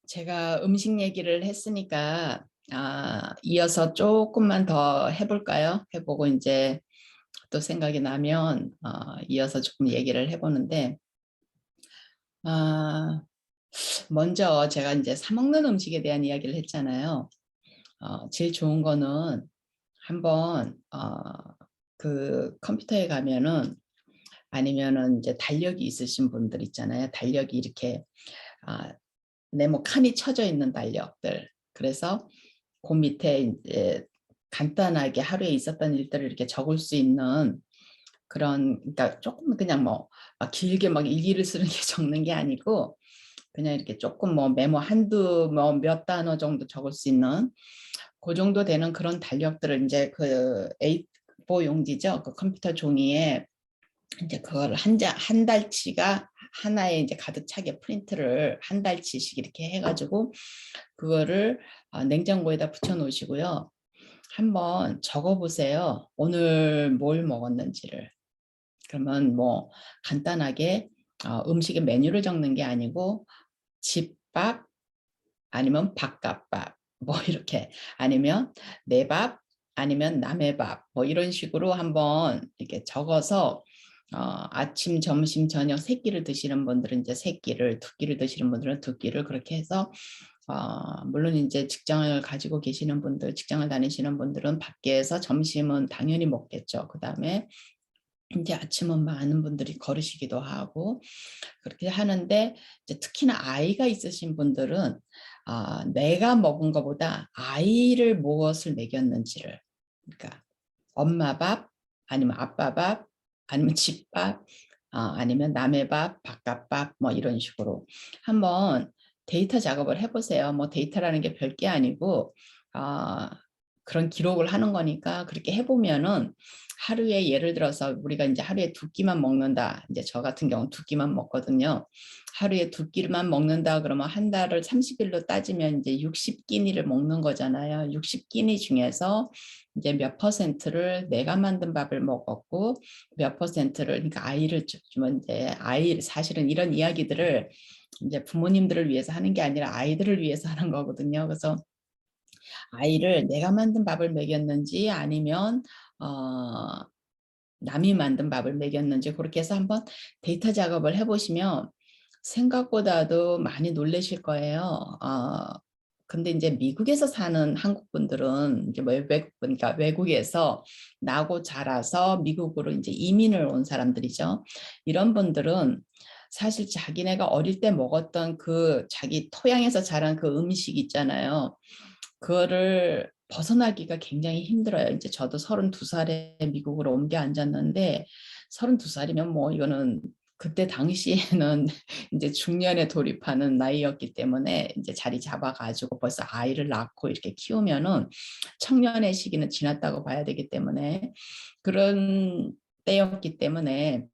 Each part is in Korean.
제가 음식 얘기를 했으니까 이어서 조금만 더 해볼까요? 해보고 이제 또 생각이 나면 이어서 조금 얘기를 해보는데 아, 먼저 제가 이제 사 먹는 음식에 대한 이야기를 했잖아요. 제일 좋은 거는 한번 그 컴퓨터에 가면은 아니면은 이제 달력이 있으신 분들 있잖아요. 달력이 이렇게 아, 네모 칸이 쳐져 있는 달력들. 그래서 그 밑에 이제 간단하게 하루에 있었던 일들을 이렇게 적을 수 있는 그런, 그러니까 조금 그냥 뭐 길게 막 일기를 쓰는 게 적는 게 아니고 그냥 이렇게 조금 뭐 메모 한두 뭐 몇 단어 정도 적을 수 있는 그 정도 되는 그런 달력들을 이제 그 A4 용지죠. 그 컴퓨터 종이에 이제 그걸 한 달치가 하나에 이제 가득 차게 프린트를 한 달치씩 이렇게 해가지고 그거를 냉장고에다 붙여 놓으시고요. 한번 적어 보세요. 오늘 뭘 먹었는지를. 그러면 뭐 간단하게 음식의 메뉴를 적는 게 아니고 집밥 아니면 바깥밥 뭐 이렇게 아니면 내 밥 아니면 남의 밥 뭐 이런 식으로 한번 이렇게 적어서 아침, 점심, 저녁 세 끼를 드시는 분들은 이제 세 끼를, 두 끼를 드시는 분들은 두 끼를 그렇게 해서 물론 이제 직장을 가지고 계시는 분들, 직장을 다니시는 분들은 밖에서 점심은 당연히 먹겠죠. 그 다음에 이제 아침은 많은 분들이 걸으시기도 하고 그렇게 하는데 이제 특히나 아이가 있으신 분들은 내가 먹은 것보다 아이를 무엇을 먹였는지를 그러니까 엄마 밥 아니면 아빠 밥 아니면 집밥 아니면 남의 밥 바깥밥 뭐 이런 식으로 한번 데이터 작업을 해보세요. 뭐 데이터라는 게 별게 아니고 그런 기록을 하는 거니까 그렇게 해보면은 하루에 예를 들어서 우리가 이제 하루에 두 끼만 먹는다. 이제 저 같은 경우는 두 끼만 먹거든요. 하루에 두 끼만 먹는다 그러면 한 달을 30일로 따지면 이제 60끼니를 먹는 거잖아요. 60끼니 중에서 이제 몇 퍼센트를 내가 만든 밥을 먹었고 몇 퍼센트를 그러니까 아이를 주면 이제 아이 사실은 이런 이야기들을 이제 부모님들을 위해서 하는 게 아니라 아이들을 위해서 하는 거거든요. 그래서 아이를 내가 만든 밥을 먹였는지 아니면 남이 만든 밥을 먹였는지 그렇게 해서 한번 데이터 작업을 해보시면 생각보다도 많이 놀라실 거예요. 근데 이제 미국에서 사는 한국 분들은 이제 그러니까 외국에서 나고 자라서 미국으로 이제 이민을 온 사람들이죠. 이런 분들은 사실 자기네가 어릴 때 먹었던 그 자기 토양에서 자란 그 음식 있잖아요. 그거를 벗어나기가 굉장히 힘들어요. 이제 저도 32살에 미국으로 옮겨 앉았는데 32살이면 뭐 이거는 그때 당시에는 이제 중년에 돌입하는 나이였기 때문에 이제 자리 잡아가지고 벌써 아이를 낳고 이렇게 키우면은 청년의 시기는 지났다고 봐야 되기 때문에 그런 때였기 때문에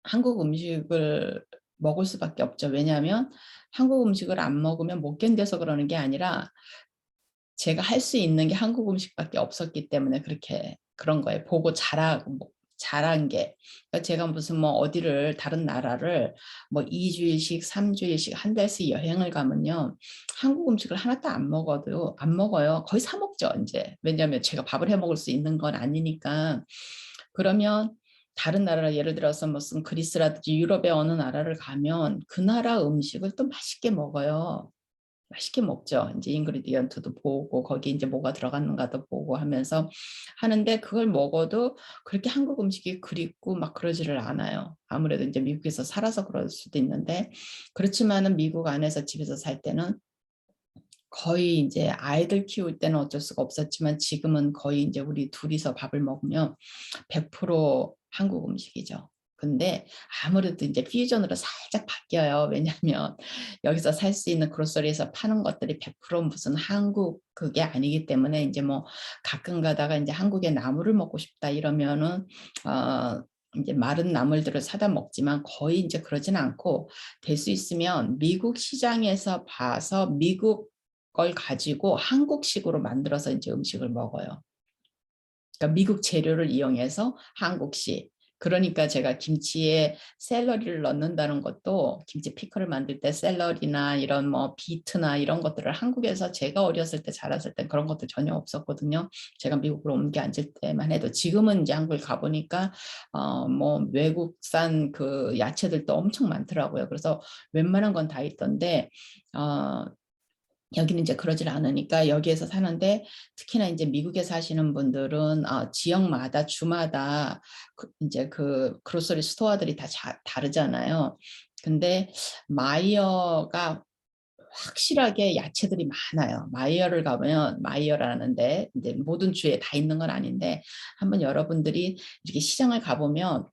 한국 음식을 먹을 수밖에 없죠. 왜냐하면 한국 음식을 안 먹으면 못 견뎌서 그러는 게 아니라 제가 할 수 있는 게 한국 음식밖에 없었기 때문에 그렇게 그런 거예요. 보고 자란 게. 그러니까 제가 무슨 뭐 어디를 다른 나라를 뭐 2주일씩, 3주일씩, 한 달씩 여행을 가면요. 한국 음식을 하나도 안 먹어도 안 먹어요. 거의 사 먹죠, 이제. 왜냐하면 제가 밥을 해 먹을 수 있는 건 아니니까. 그러면 다른 나라 예를 들어서 무슨 그리스라든지 유럽의 어느 나라를 가면 그 나라 음식을 또 맛있게 먹어요. 맛있게 먹죠. 이제 인그리디언트도 보고 거기 이제 뭐가 들어갔는가도 보고 하면서 하는데 그걸 먹어도 그렇게 한국 음식이 그립고 막 그러지를 않아요. 아무래도 이제 미국에서 살아서 그럴 수도 있는데 그렇지만은 미국 안에서 집에서 살 때는 거의 이제 아이들 키울 때는 어쩔 수가 없었지만 지금은 거의 이제 우리 둘이서 밥을 먹으면 100% 한국 음식이죠. 근데 아무래도 이제 퓨전으로 살짝 바뀌어요. 왜냐하면 여기서 살 수 있는 그로서리에서 파는 것들이 100% 무슨 한국 그게 아니기 때문에 이제 뭐 가끔 가다가 이제 한국의 나물을 먹고 싶다 이러면은 이제 마른 나물들을 사다 먹지만 거의 이제 그러진 않고 될 수 있으면 미국 시장에서 봐서 미국 걸 가지고 한국식으로 만들어서 이제 음식을 먹어요. 그러니까 미국 재료를 이용해서 한국식. 그러니까 제가 김치에 샐러리를 넣는다는 것도 김치 피클을 만들 때 샐러리나 이런 뭐 비트나 이런 것들을 한국에서 제가 어렸을 때 자랐을 때 그런 것도 전혀 없었거든요. 제가 미국으로 옮겨 앉을 때만 해도 지금은 이제 한국을 가보니까 뭐 외국산 그 야채들도 엄청 많더라고요. 그래서 웬만한 건 다 있던데 여기는 이제 그러질 않으니까 여기에서 사는데 특히나 이제 미국에 사시는 분들은 지역마다 주마다 이제 그 그로서리 스토어들이 다 다르잖아요. 근데 마이어가 확실하게 야채들이 많아요. 마이어를 가면 마이어라는데 이제 모든 주에 다 있는 건 아닌데 한번 여러분들이 이렇게 시장을 가보면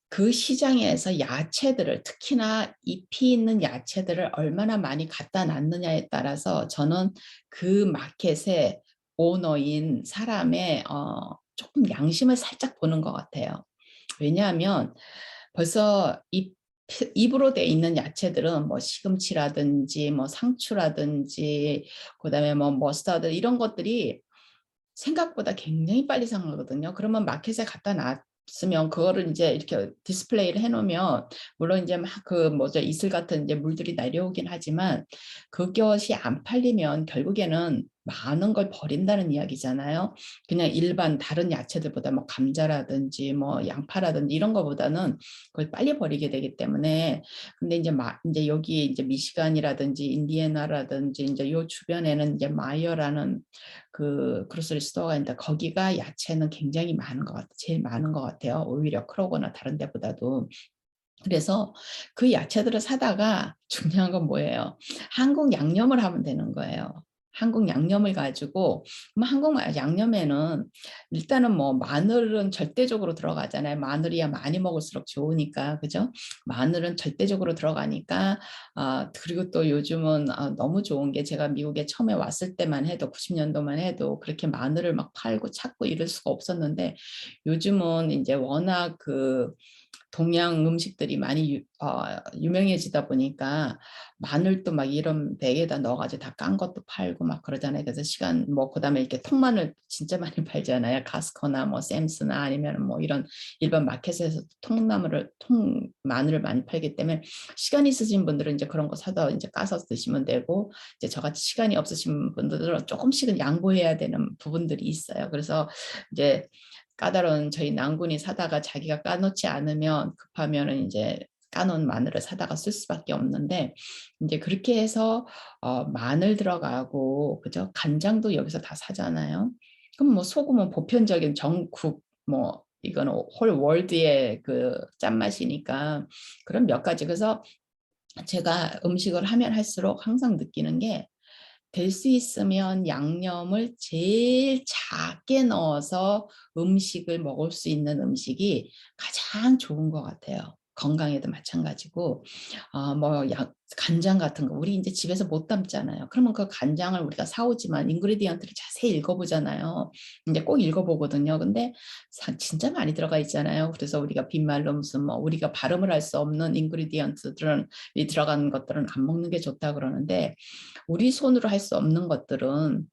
그 시장에서 야채들을 특히나 잎이 있는 야채들을 얼마나 많이 갖다 놨느냐에 따라서 저는 그 마켓의 오너인 사람의 조금 양심을 살짝 보는 것 같아요. 왜냐하면 벌써 잎으로 돼 있는 야채들은 뭐 시금치라든지 뭐 상추라든지 그다음에 뭐 머스타드 이런 것들이 생각보다 굉장히 빨리 상하거든요. 그러면 마켓에 갖다 놨으면 그거를 이제 이렇게 디스플레이를 해놓으면 물론 이제 막 그 뭐죠 이슬 같은 이제 물들이 내려오긴 하지만 그것이 안 팔리면 결국에는 많은 걸 버린다는 이야기잖아요. 그냥 일반 다른 야채들보다 뭐 감자라든지 뭐 양파라든지 이런 거보다는 그걸 빨리 버리게 되기 때문에 근데 이제 여기 이제 미시간이라든지 인디애나라든지 이제 요 주변에는 이제 마이어라는 그 그로서리 스토어가 있는데 거기가 야채는 굉장히 많은 것 같아요. 제일 많은 것 같아요. 오히려 크로거나 다른 데보다도. 그래서 그 야채들을 사다가 중요한 건 뭐예요? 한국 양념을 하면 되는 거예요. 한국 양념을 가지고 한국 양념에는 일단은 뭐 마늘은 절대적으로 들어가잖아요. 마늘이야 많이 먹을수록 좋으니까 그죠? 마늘은 절대적으로 들어가니까 그리고 또 요즘은 너무 좋은 게 제가 미국에 처음에 왔을 때만 해도 90년도만 해도 그렇게 마늘을 막 팔고 찾고 이럴 수가 없었는데 요즘은 이제 워낙 그 동양 음식들이 많이 유명해지다 보니까 마늘도 막 이런 백에다 넣어가지고 다 깐 것도 팔고 막 그러잖아요. 그래서 시간 뭐 그다음에 이렇게 통마늘 진짜 많이 팔잖아요. 가스코나 뭐 샘스나 아니면 뭐 이런 일반 마켓에서 통마늘을 많이 팔기 때문에 시간 있으신 분들은 이제 그런 거 사다 이제 까서 드시면 되고 이제 저같이 시간이 없으신 분들은 조금씩은 양보해야 되는 부분들이 있어요. 그래서 이제 까다로운 저희 난군이 사다가 자기가 까놓지 않으면 급하면은 이제 까놓은 마늘을 사다가 쓸 수밖에 없는데 이제 그렇게 해서 마늘 들어가고 그죠? 간장도 여기서 다 사잖아요. 그럼 뭐 소금은 보편적인 전국 뭐 이거는 홀 월드의 그 짠맛이니까 그런 몇 가지 그래서 제가 음식을 하면 할수록 항상 느끼는 게 될 수 있으면 양념을 제일 작게 넣어서 음식을 먹을 수 있는 음식이 가장 좋은 것 같아요. 건강에도 마찬가지고 뭐 간장 같은 거 우리 이제 집에서 못 담잖아요. 그러면 그 간장을 우리가 사오지만 인그리디언트를 자세히 읽어보잖아요. 이제 꼭 읽어보거든요. 근데 진짜 많이 들어가 있잖아요. 그래서 우리가 빈말로 무슨 뭐 우리가 발음을 할 수 없는 인그리디언트들은 이 들어가는 것들은 안 먹는 게 좋다 그러는데 우리 손으로 할 수 없는 것들은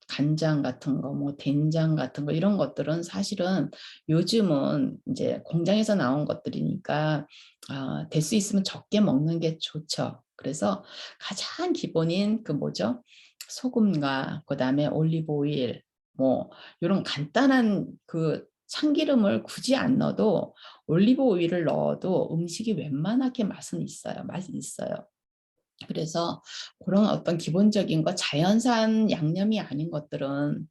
간장 같은 거, 뭐 된장 같은 거 이런 것들은 사실은 요즘은 이제 공장에서 나온 것들이니까 될 수 있으면 적게 먹는 게 좋죠. 그래서 가장 기본인 그 뭐죠? 소금과 그다음에 올리브 오일 뭐 이런 간단한 그 참기름을 굳이 안 넣어도 올리브 오일을 넣어도 음식이 웬만하게 맛은 있어요. 맛이 있어요. 그래서 그런 어떤 기본적인 거 자연산 양념이 아닌 것들은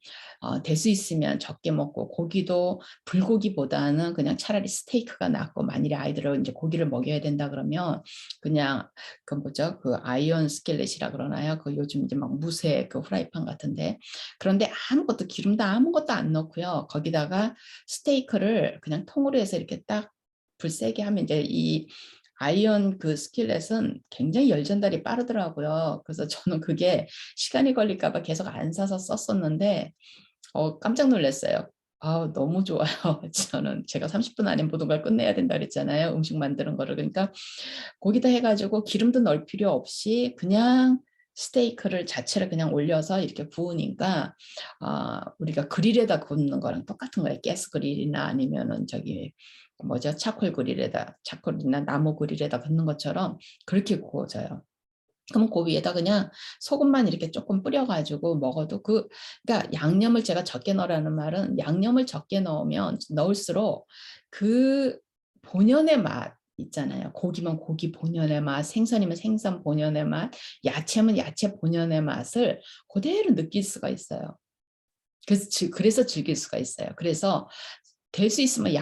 될 수 있으면 적게 먹고 고기도 불고기보다는 그냥 차라리 스테이크가 낫고 만일에 아이들을 이제 고기를 먹여야 된다 그러면 그냥 그 뭐죠 그 아이언 스킬렛이라 그러나요 그 요즘 이제 막 무쇠 그 프라이팬 같은데 그런데 아무것도 기름도 아무것도 안 넣고요 거기다가 스테이크를 그냥 통으로 해서 이렇게 딱 불 세게 하면 이제 이 아이언 그 스킬렛은 굉장히 열 전달이 빠르더라고요. 그래서 저는 그게 시간이 걸릴까 봐 계속 안 사서 썼었는데 깜짝 놀랐어요. 너무 좋아요. 저는 제가 30분 안에 모든 걸 끝내야 된다 그랬잖아요. 음식 만드는 거를. 그러니까 거기다 해가지고 기름도 넣을 필요 없이 그냥 스테이크를 자체를 그냥 올려서 이렇게 구우니까 우리가 그릴에다 굽는 거랑 똑같은 거예요. 가스 그릴이나 아니면은 저기 뭐죠? 차콜이나 나무 그릴에다 굽는 것처럼 그렇게 구워져요. 그럼 그 위에다 그냥 소금만 이렇게 조금 뿌려가지고 먹어도 그러니까 양념을 제가 적게 넣으라는 말은 양념을 적게 넣을수록 그 본연의 맛 있잖아요. 고기면 고기 본연의 맛, 생선이면 생선 본연의 맛, 야채면 야채 본연의 맛을 그대로 느낄 수가 있어요. 그래서 즐길 수가 있어요. 그래서 될 수 있으면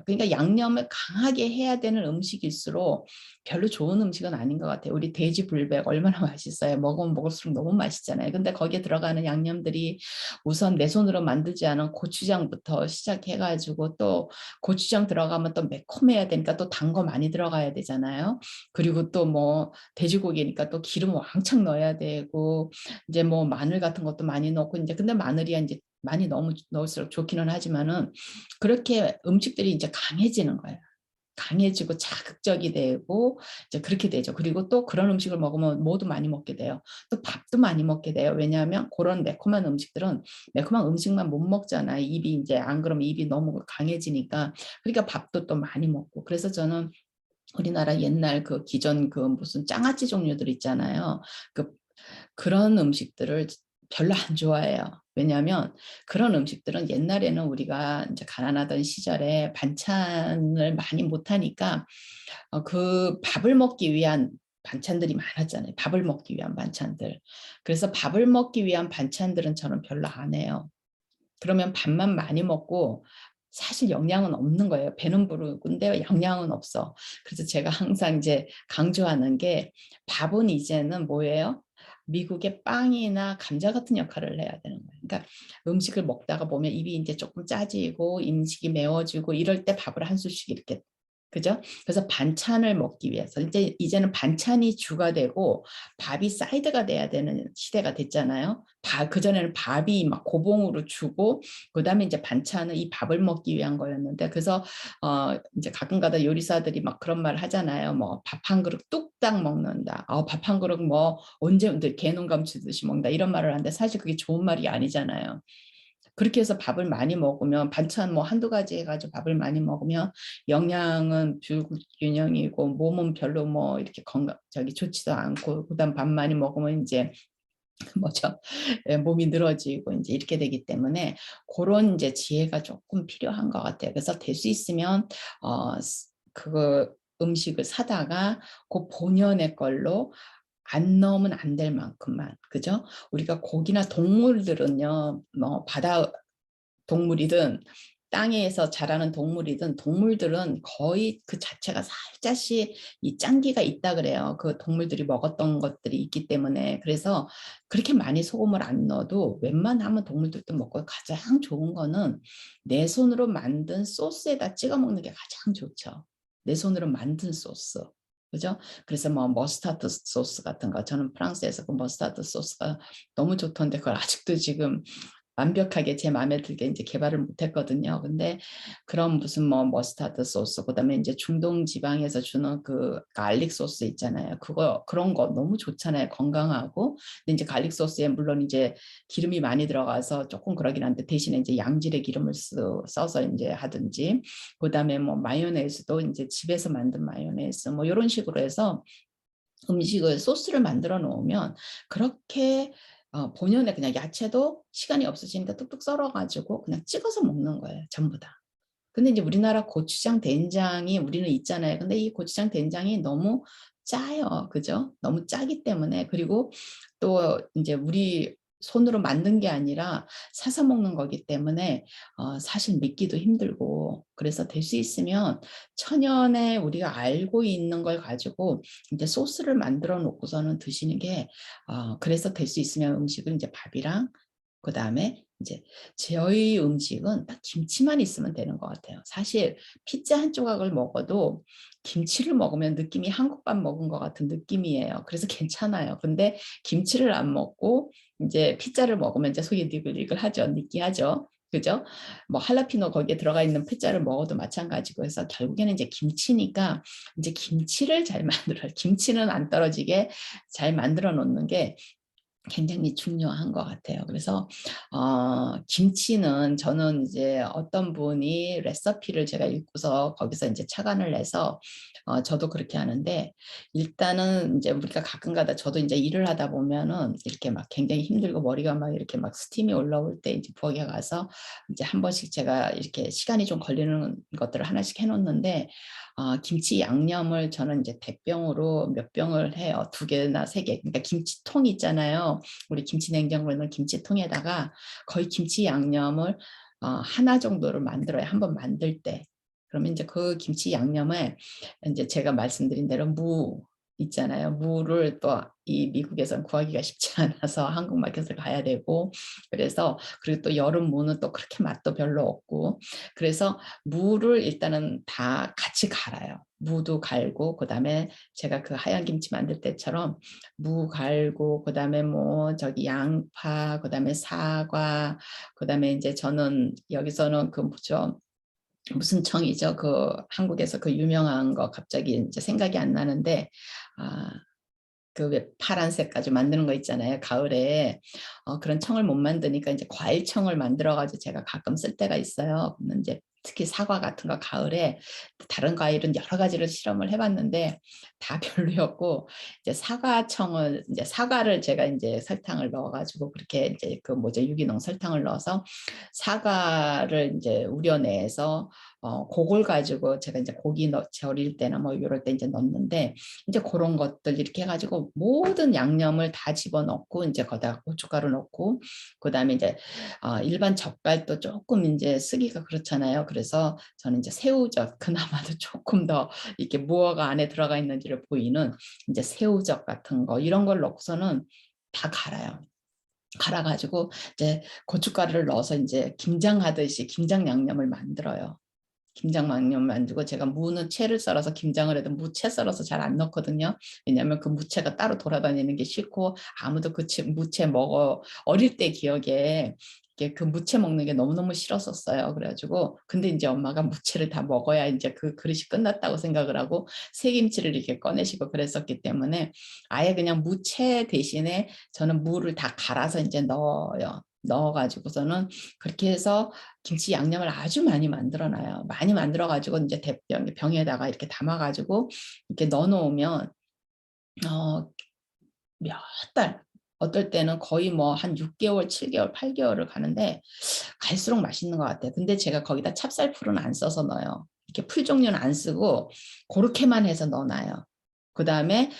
그러니까 양념을 강하게 해야 되는 음식일수록 별로 좋은 음식은 아닌 것 같아요. 우리 돼지 불백 얼마나 맛있어요. 먹으면 먹을수록 너무 맛있잖아요. 근데 거기에 들어가는 양념들이 우선 내 손으로 만들지 않은 고추장부터 시작해가지고 또 고추장 들어가면 또 매콤해야 되니까 또 단 거 많이 들어가야 되잖아요. 그리고 또 뭐 돼지고기니까 또 기름 왕창 넣어야 되고 이제 뭐 마늘 같은 것도 많이 넣고 이제 근데 마늘이 이제 많이 넣을수록 좋기는 하지만은 그렇게 음식들이 이제 강해지는 거예요. 강해지고 자극적이 되고 이제 그렇게 되죠. 그리고 또 그런 음식을 먹으면 뭐도 많이 먹게 돼요. 또 밥도 많이 먹게 돼요. 왜냐하면 그런 매콤한 음식들은 매콤한 음식만 못 먹잖아요. 입이 이제 안 그러면 입이 너무 강해지니까 그러니까 밥도 또 많이 먹고 그래서 저는 우리나라 옛날 그 기존 그 무슨 장아찌 종류들 있잖아요. 그런 음식들을 별로 안 좋아해요. 왜냐하면 그런 음식들은 옛날에는 우리가 이제 가난하던 시절에 반찬을 많이 못하니까 그 밥을 먹기 위한 반찬들이 많았잖아요. 밥을 먹기 위한 반찬들. 그래서 밥을 먹기 위한 반찬들은 저는 별로 안 해요. 그러면 밥만 많이 먹고 사실 영양은 없는 거예요. 배는 부르는데 영양은 없어. 그래서 제가 항상 이제 강조하는 게 밥은 이제는 뭐예요? 미국의 빵이나 감자 같은 역할을 해야 되는 거예요. 그러니까 음식을 먹다가 보면 입이 이제 조금 짜지고 음식이 매워지고 이럴 때 밥을 한 숟씩 이렇게 그죠? 그래서 반찬을 먹기 위해서 이제는 반찬이 주가 되고 밥이 사이드가 돼야 되는 시대가 됐잖아요. 그전에는 밥이 막 고봉으로 주고 그다음에 이제 반찬은 이 밥을 먹기 위한 거였는데 그래서 이제 가끔가다 요리사들이 막 그런 말 하잖아요. 뭐 밥 한 그릇 뚝딱 먹는다. 밥 한 그릇 뭐 언제 개눈 감추듯이 먹는다. 이런 말을 하는데 사실 그게 좋은 말이 아니잖아요. 그렇게 해서 밥을 많이 먹으면 반찬 뭐 한두 가지 해가지고 밥을 많이 먹으면 영양은 불균형이고 몸은 별로 뭐 이렇게 좋지도 않고 그다음 밥 많이 먹으면 이제 뭐죠? 몸이 늘어지고 이제 이렇게 되기 때문에 그런 이제 지혜가 조금 필요한 것 같아요. 그래서 될 수 있으면 그거 음식을 사다가 그 본연의 걸로 안 넣으면 안 될 만큼만 그죠? 우리가 고기나 동물들은요, 뭐 바다 동물이든 땅에서 자라는 동물이든 동물들은 거의 그 자체가 살짝씩 이 짠기가 있다 그래요. 그 동물들이 먹었던 것들이 있기 때문에 그래서 그렇게 많이 소금을 안 넣어도 웬만하면 동물들도 먹고 가장 좋은 거는 내 손으로 만든 소스에다 찍어 먹는 게 가장 좋죠. 내 손으로 만든 소스. 그죠? 그래서 뭐 머스타드 소스 같은 거 저는 프랑스에서 그 머스타드 소스가 너무 좋던데 그걸 아직도 지금 완벽하게 제 마음에 들게 이제 개발을 못했거든요. 근데 그런 무슨 뭐 머스타드 소스, 그다음에 이제 중동 지방에서 주는 그 갈릭 소스 있잖아요. 그런 거 너무 좋잖아요. 건강하고. 근데 이제 갈릭 소스에 물론 이제 기름이 많이 들어가서 조금 그러긴 한데 대신에 이제 양질의 기름을 써서 이제 하든지, 그다음에 뭐 마요네즈도 이제 집에서 만든 마요네즈 뭐 이런 식으로 해서 음식을 소스를 만들어 놓으면 그렇게 본연의 그냥 야채도 시간이 없으시니까 뚝뚝 썰어가지고 그냥 찍어서 먹는 거예요. 전부 다. 근데 이제 우리나라 고추장 된장이 우리는 있잖아요. 근데 이 고추장 된장이 너무 짜요. 그죠? 너무 짜기 때문에 그리고 또 이제 우리 손으로 만든 게 아니라 사서 먹는 거기 때문에 사실 믿기도 힘들고 그래서 될 수 있으면 천연에 우리가 알고 있는 걸 가지고 이제 소스를 만들어 놓고서는 드시는 게 그래서 될 수 있으면 음식은 이제 밥이랑 그다음에 이제 저희 음식은 딱 김치만 있으면 되는 것 같아요. 사실 피자 한 조각을 먹어도 김치를 먹으면 느낌이 한국밥 먹은 것 같은 느낌이에요. 그래서 괜찮아요. 근데 김치를 안 먹고 이제 피자를 먹으면 이제 속이 니글니글하죠. 느끼하죠. 그죠? 뭐 할라피뇨 거기에 들어가 있는 피자를 먹어도 마찬가지고 해서 결국에는 이제 김치니까 이제 김치를 잘 만들어요. 김치는 안 떨어지게 잘 만들어 놓는 게 굉장히 중요한 것 같아요. 그래서 김치는 저는 이제 어떤 분이 레시피를 제가 읽고서 거기서 이제 착안을 해서 저도 그렇게 하는데, 일단은 이제 우리가 가끔가다 저도 이제 일을 하다 보면은 이렇게 막 굉장히 힘들고 머리가 막 이렇게 막 스팀이 올라올 때 이제 부엌에 가서 이제 한 번씩 제가 이렇게 시간이 좀 걸리는 것들을 하나씩 해놓는데, 김치 양념을 저는 이제 대병으로 몇 병을 해요. 2개나 3개. 그러니까 김치통 있잖아요. 우리 김치 냉장고에 넣은 김치통에다가 거의 김치 양념을 하나 정도를 만들어요. 한번 만들 때. 그러면 이제 그 김치 양념에 이제 제가 말씀드린 대로 무 있잖아요. 무를 또 이 미국에서는 구하기가 쉽지 않아서 한국 마켓을 가야 되고, 그래서 그리고 또 여름 무는 또 그렇게 맛도 별로 없고, 그래서 무를 일단은 다 같이 갈아요. 무도 갈고, 그다음에 제가 그 하얀 김치 만들 때처럼 무 갈고, 그다음에 뭐 저기 양파, 그다음에 사과, 그다음에 이제 저는 여기서는 그 뭐죠? 무슨 청이죠? 그 한국에서 그 유명한 거 갑자기 이제 생각이 안 나는데, 그 왜 파란색 가지고 만드는 거 있잖아요. 가을에 그런 청을 못 만드니까 이제 과일청을 만들어 가지고 제가 가끔 쓸 때가 있어요. 그러면 이제 특히 사과 같은 거 가을에, 다른 과일은 여러 가지를 실험을 해봤는데 다 별로였고, 이제 사과청을, 이제 사과를 제가 이제 설탕을 넣어가지고 그렇게 이제 그 뭐죠, 유기농 설탕을 넣어서 사과를 이제 우려내서 그걸 가지고 제가 이제 고기 절일 때나 뭐 이럴 때 이제 넣는데, 이제 그런 것들 이렇게 해가지고 모든 양념을 다 집어넣고 이제 거기다 고춧가루 넣고, 그다음에 이제 일반 젓갈도 조금 이제 쓰기가 그렇잖아요. 그래서 저는 이제 새우젓, 그나마도 조금 더 이렇게 무어가 안에 들어가 있는지를 보이는 이제 새우젓 같은 거, 이런 걸 넣고서는 다 갈아요. 갈아가지고 이제 고춧가루를 넣어서 이제 김장하듯이 김장 양념을 만들어요. 김장 양념 만들고, 제가 무는 채를 썰어서 김장을 해도 무채 썰어서 잘 안 넣거든요. 왜냐하면 그 무채가 따로 돌아다니는 게 싫고, 아무도 그 무채 먹어, 어릴 때 기억에 이게 그 무채 먹는 게 너무너무 싫었었어요. 그래가지고 근데 이제 엄마가 무채를 다 먹어야 이제 그 그릇이 끝났다고 생각을 하고 새김치를 이렇게 꺼내시고 그랬었기 때문에, 아예 그냥 무채 대신에 저는 무를 다 갈아서 이제 넣어요. 넣어가지고서는 그렇게 해서 김치 양념을 아주 많이 만들어 놔요. 많이 만들어 가지고 이제 병에다가 이렇게 담아 가지고 이렇게 넣어 놓으면 몇 달, 어떨 때는 거의 뭐 한 6개월, 7개월, 8개월을 가는데 갈수록 맛있는 것 같아요. 근데 제가 거기다 찹쌀풀은 안 써서 넣어요. 이렇게 풀 종류는 안 쓰고 그렇게만 해서 넣어놔요. 그다음에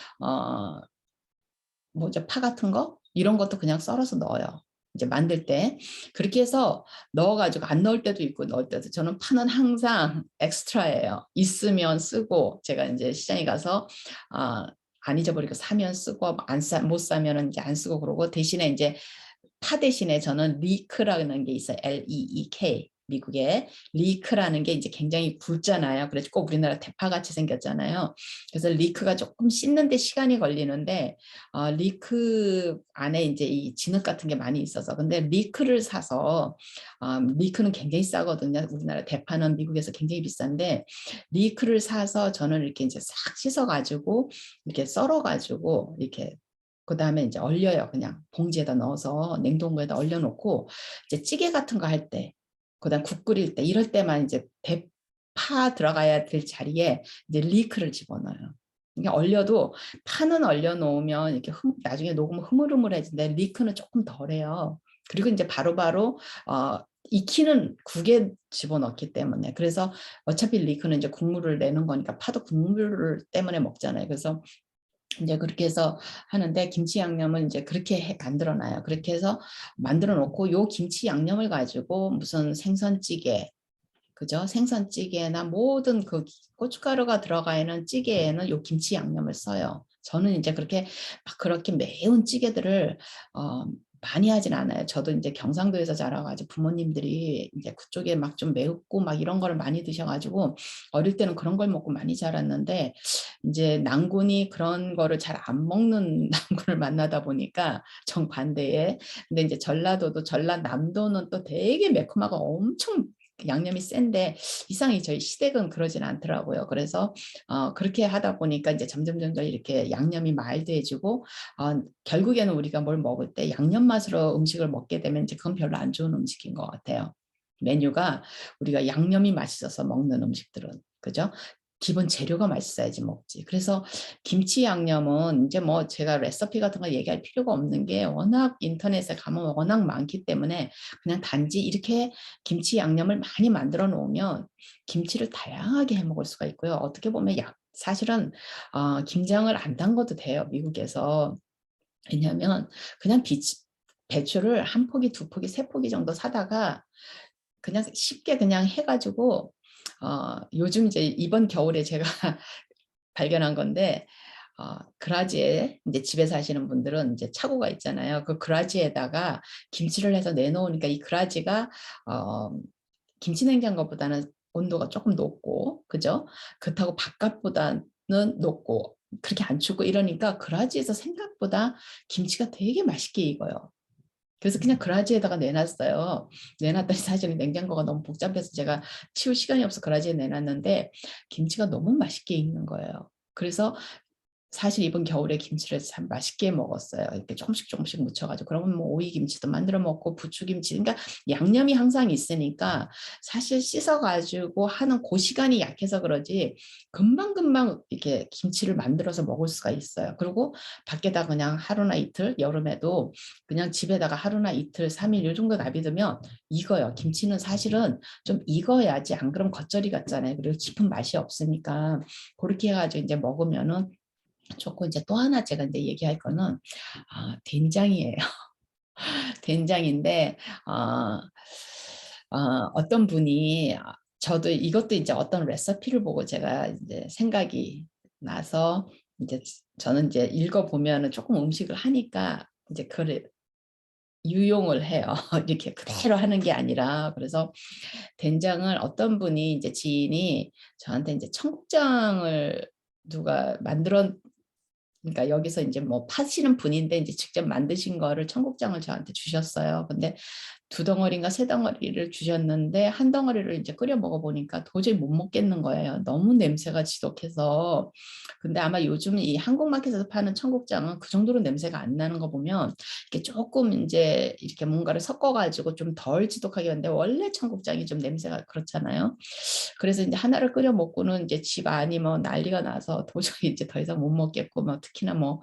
뭐죠, 파 같은 거 이런 것도 그냥 썰어서 넣어요. 이제 만들 때 그렇게 해서 넣어가지고 안 넣을 때도 있고 넣을 때도, 저는 파는 항상 엑스트라예요. 있으면 쓰고, 제가 이제 시장에 가서 안 잊어버리고 사면 쓰고, 못 사면은 이제 안 쓰고, 그러고 대신에 이제 파 대신에 저는 리크라는 게 있어요. Leek. 미국에 리크라는 게 이제 굉장히 굵잖아요. 그래서 꼭 우리나라 대파같이 생겼잖아요. 그래서 리크가 조금 씻는데 시간이 걸리는데, 리크 안에 이제 이 진흙 같은 게 많이 있어서, 근데 리크를 사서, 리크는 굉장히 싸거든요. 우리나라 대파는 미국에서 굉장히 비싼데, 리크를 사서 저는 이렇게 이제 싹 씻어가지고 이렇게 썰어가지고 이렇게, 그 다음에 이제 얼려요. 그냥 봉지에다 넣어서 냉동고에다 얼려놓고, 이제 찌개 같은 거 할 때, 그다음 국 끓일 때, 이럴 때만 이제 대파 들어가야 될 자리에 이제 리크를 집어넣어요. 이게 얼려도, 파는 얼려놓으면 이렇게 나중에 녹으면 흐물흐물해진데 리크는 조금 덜해요. 그리고 이제 바로바로 익히는 국에 집어넣기 때문에, 그래서 어차피 리크는 이제 국물을 내는 거니까 파도 국물 때문에 먹잖아요. 그래서 이제 그렇게 해서 하는데, 김치 양념을 이제 그렇게 만들어 놔요. 그렇게 해서 만들어 놓고, 요 김치 양념을 가지고 무슨 생선찌개, 그죠? 생선찌개나 모든 그 고춧가루가 들어가 있는 찌개에는 요 김치 양념을 써요. 저는 이제 그렇게 막 그렇게 매운 찌개들을 많이 하진 않아요. 저도 이제 경상도에서 자라가지고 부모님들이 이제 그쪽에 막 좀 매웠고 막 이런 거를 많이 드셔가지고 어릴 때는 그런 걸 먹고 많이 자랐는데 이제 난군이 그런 거를 잘 안 먹는 난군을 만나다 보니까 정반대에. 근데 이제 전라도도 전라남도는 또 되게 매콤하고 엄청 양념이 센데 이상히 저희 시댁은 그러진 않더라고요. 그래서 그렇게 하다 보니까 이제 점점 이렇게 양념이 마일드해지고 결국에는 우리가 뭘 먹을 때 양념 맛으로 음식을 먹게 되면 이제 그건 별로 안 좋은 음식인 것 같아요. 메뉴가 우리가 양념이 맛있어서 먹는 음식들은 그죠? 기본 재료가 맛있어야지 먹지. 그래서 김치 양념은 이제 뭐 제가 레시피 같은 거 얘기할 필요가 없는 게 워낙 인터넷에 가면 워낙 많기 때문에 그냥 단지 이렇게 김치 양념을 많이 만들어 놓으면 김치를 다양하게 해 먹을 수가 있고요. 어떻게 보면 사실은 김장을 안 담궈도 돼요. 미국에서. 왜냐하면 그냥 배추를 한 포기, 두 포기, 세 포기 정도 사다가 그냥 쉽게 그냥 해가지고 요즘 이제 이번 겨울에 제가 발견한 건데 그라지에 이제 집에 사시는 분들은 이제 차고가 있잖아요. 그 그라지에다가 김치를 해서 내놓으니까 이 그라지가 김치 냉장고보다는 온도가 조금 높고 그죠? 그렇다고 바깥보다는 높고 그렇게 안 춥고 이러니까 그라지에서 생각보다 김치가 되게 맛있게 익어요. 그래서 그냥 그라지에다가 내놨어요. 내놨더니 사실은 냉장고가 너무 복잡해서 제가 치울 시간이 없어 그라지에 내놨는데 김치가 너무 맛있게 익는 거예요. 그래서 사실 이번 겨울에 김치를 참 맛있게 먹었어요. 이렇게 조금씩 묻혀가지고. 그러면 뭐 오이김치도 만들어 먹고 부추김치. 그러니까 양념이 항상 있으니까 사실 씻어가지고 하는 그 시간이 약해서 그러지 금방금방 이렇게 김치를 만들어서 먹을 수가 있어요. 그리고 밖에다 그냥 하루나 이틀, 여름에도 그냥 집에다가 하루나 이틀, 3일 요 정도 놔두면 익어요. 김치는 사실은 좀 익어야지 안 그러면 겉절이 같잖아요. 그리고 깊은 맛이 없으니까 그렇게 해가지고 이제 먹으면은 좋고 이제 또 하나 제가 이제 얘기할 거는 된장이에요. 된장인데 어떤 분이 저도 이것도 이제 어떤 레시피를 보고 제가 이제 생각이 나서 이제 저는 이제 읽어 보면은 조금 음식을 하니까 이제 그걸 유용을 해요. 이렇게 그대로 하는 게 아니라 그래서 된장을 어떤 분이 이제 지인이 저한테 이제 청국장을 누가 만들어 그러니까 여기서 이제 뭐 파시는 분인데 이제 직접 만드신 거를 청국장을 저한테 주셨어요. 근데 두 덩어리인가 세 덩어리를 주셨는데 한 덩어리를 이제 끓여 먹어보니까 도저히 못 먹겠는 거예요. 너무 냄새가 지독해서. 근데 아마 요즘 이 한국마켓에서 파는 청국장은 그 정도로 냄새가 안 나는 거 보면 이렇게 조금 이제 이렇게 뭔가를 섞어가지고 좀 덜 지독하게 하는데 원래 청국장이 좀 냄새가 그렇잖아요. 그래서 이제 하나를 끓여 먹고는 이제 집 안이 뭐 난리가 나서 도저히 이제 더 이상 못 먹겠고 뭐 특히나 뭐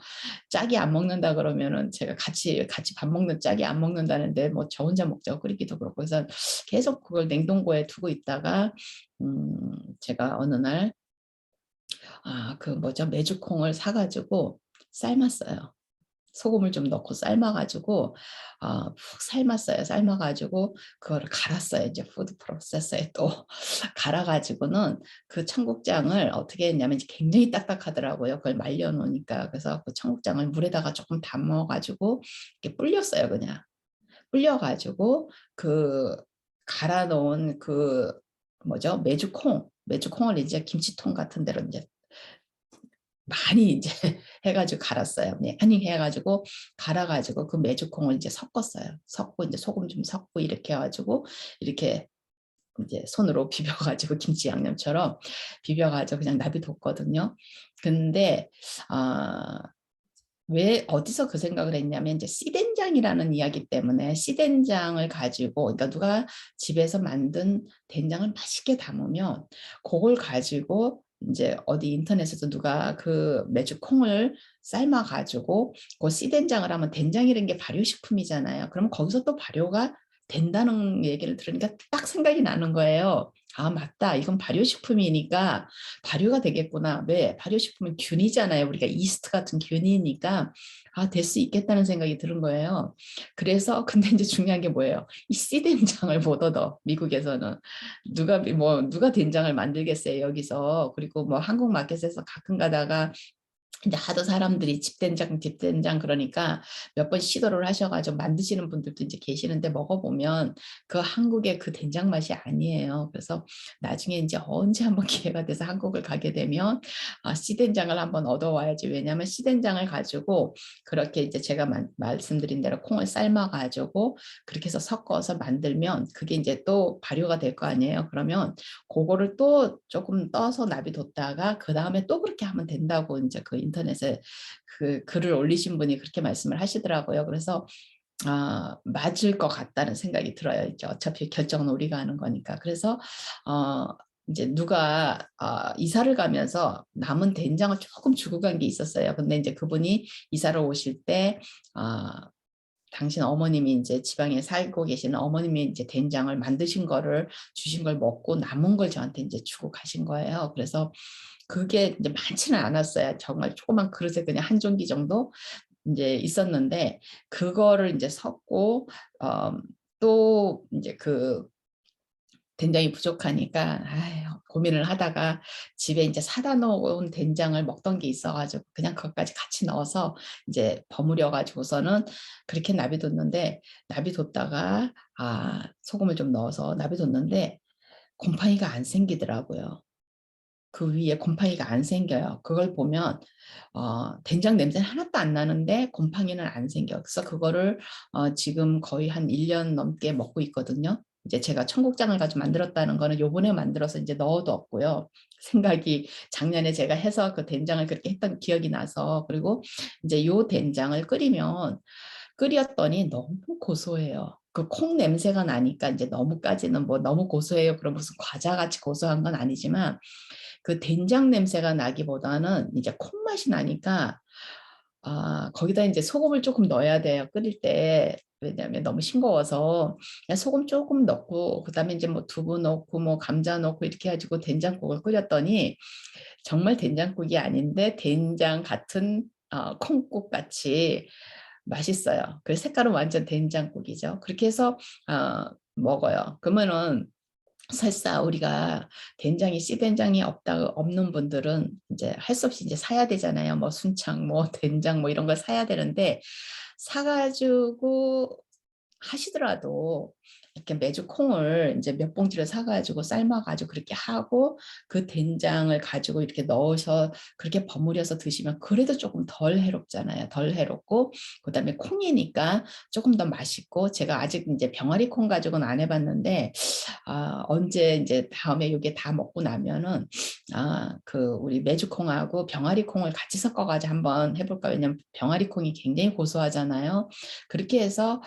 짝이 안 먹는다 그러면은 제가 같이 밥 먹는 짝이 안 먹는다는데 뭐 저 혼자 먹자고 끓이기도 그렇고 그래서 계속 그걸 냉동고에 두고 있다가 제가 어느 날 그 뭐죠 메주콩을 사가지고 삶았어요. 소금을 좀 넣고 삶아가지고 푹 삶았어요. 삶아가지고 그거를 갈았어요. 이제 푸드 프로세서에 또 갈아가지고는 그 청국장을 어떻게 했냐면 이제 굉장히 딱딱하더라고요. 그걸 말려놓으니까 그래서 그 청국장을 물에다가 조금 담아가지고 이렇게 불렸어요. 그냥 불려가지고 그 갈아 놓은 그 뭐죠 메주콩을 이제 김치통 같은 데로 이제 많이 이제 해가지고 갈았어요. 많이 해가지고 갈아가지고 그 메주콩을 이제 섞었어요. 섞고 이제 소금 좀 섞고 이렇게 해가지고 이렇게 이제 손으로 비벼가지고 김치 양념처럼 비벼가지고 그냥 놔두었거든요. 근데 왜 어디서 그 생각을 했냐면 이제 씨된장이라는 이야기 때문에 씨된장을 가지고 그러니까 누가 집에서 만든 된장을 맛있게 담으면 그걸 가지고 이제 어디 인터넷에서 누가 그 메주콩을 삶아 가지고 그 씨된장을 하면 된장이라는 게 발효식품이잖아요. 그럼 거기서 또 발효가 된다는 얘기를 들으니까 딱 생각이 나는 거예요. 맞다. 이건 발효식품이니까 발효가 되겠구나. 왜? 발효식품은 균이잖아요. 우리가 이스트 같은 균이니까 될 수 있겠다는 생각이 드는 거예요. 그래서 근데 이제 중요한 게 뭐예요? 이 씨된장을 못 얻어. 미국에서는 누가 된장을 만들겠어요, 여기서. 그리고 뭐 한국 마켓에서 가끔 가다가 이제 하도 사람들이 집된장 그러니까 몇 번 시도를 하셔가지고 만드시는 분들도 이제 계시는데 먹어보면 그 한국의 그 된장 맛이 아니에요. 그래서 나중에 이제 언제 한번 기회가 돼서 한국을 가게 되면 씨된장을 한번 얻어와야지. 왜냐하면 씨된장을 가지고 그렇게 이제 제가 말씀드린 대로 콩을 삶아가지고 그렇게 해서 섞어서 만들면 그게 이제 또 발효가 될 거 아니에요. 그러면 그거를 또 조금 떠서 놔둬뒀다가 그 다음에 또 그렇게 하면 된다고 이제 그 인터넷에 그 글을 올리신 분이 그렇게 말씀을 하시더라고요. 그래서 맞을 것 같다는 생각이 들어요. 이제 어차피 결정은 우리가 하는 거니까. 그래서 이제 누가 이사를 가면서 남은 된장을 조금 주고 간 게 있었어요. 근데 이제 그분이 이사를 오실 때 당신 어머님이 이제 지방에 살고 계시는 어머님이 이제 된장을 만드신 거를 주신 걸 먹고 남은 걸 저한테 이제 주고 가신 거예요. 그래서 그게 이제 많지는 않았어요. 정말 조그만 그릇에 그냥 한 종기 정도 이제 있었는데 그거를 이제 섞고 또 이제 그 된장이 부족하니까 고민을 하다가 집에 이제 사다 놓은 된장을 먹던 게 있어가지고 그냥 그것까지 같이 넣어서 이제 버무려 가지고서는 그렇게 나비뒀는데 나비뒀다가 소금을 좀 넣어서 나비뒀는데 곰팡이가 안 생기더라고요. 그 위에 곰팡이가 안 생겨요. 그걸 보면 된장 냄새는 하나도 안 나는데 곰팡이는 안 생겨. 그래서 그거를 지금 거의 한 1년 넘게 먹고 있거든요. 이제 제가 청국장을 가지고 만들었다는 거는 요번에 만들어서 이제 넣어도 없고요. 생각이 작년에 제가 해서 그 된장을 그렇게 했던 기억이 나서 그리고 이제 요 된장을 끓였더니 너무 고소해요. 그 콩 냄새가 나니까 이제 너무까지는 뭐 너무 고소해요. 그럼 무슨 과자같이 고소한 건 아니지만 그 된장 냄새가 나기보다는 이제 콩 맛이 나니까 거기다 이제 소금을 조금 넣어야 돼요. 끓일 때. 왜냐하면 너무 싱거워서 그냥 소금 조금 넣고 그다음에 이제 뭐 두부 넣고 뭐 감자 넣고 이렇게 해가지고 된장국을 끓였더니 정말 된장국이 아닌데 된장 같은 콩국 같이 맛있어요. 그 색깔은 완전 된장국이죠. 그렇게 해서 먹어요. 그러면은 설사 우리가 된장이 씨된장이 없는 분들은 이제 할 수 없이 이제 사야 되잖아요. 뭐 순창, 뭐 된장, 뭐 이런 걸 사야 되는데 사가지고 하시더라도 이렇게 메주 콩을 이제 몇 봉지를 사가지고 삶아가지고 그렇게 하고 그 된장을 가지고 이렇게 넣어서 그렇게 버무려서 드시면 그래도 조금 덜 해롭잖아요. 덜 해롭고 그다음에 콩이니까 조금 더 맛있고 제가 아직 이제 병아리 콩 가지고는 안 해봤는데 언제 이제 다음에 이게 다 먹고 나면은 그 우리 메주콩하고 병아리 콩을 같이 섞어가지고 한번 해볼까. 왜냐면 병아리 콩이 굉장히 고소하잖아요. 그렇게 해서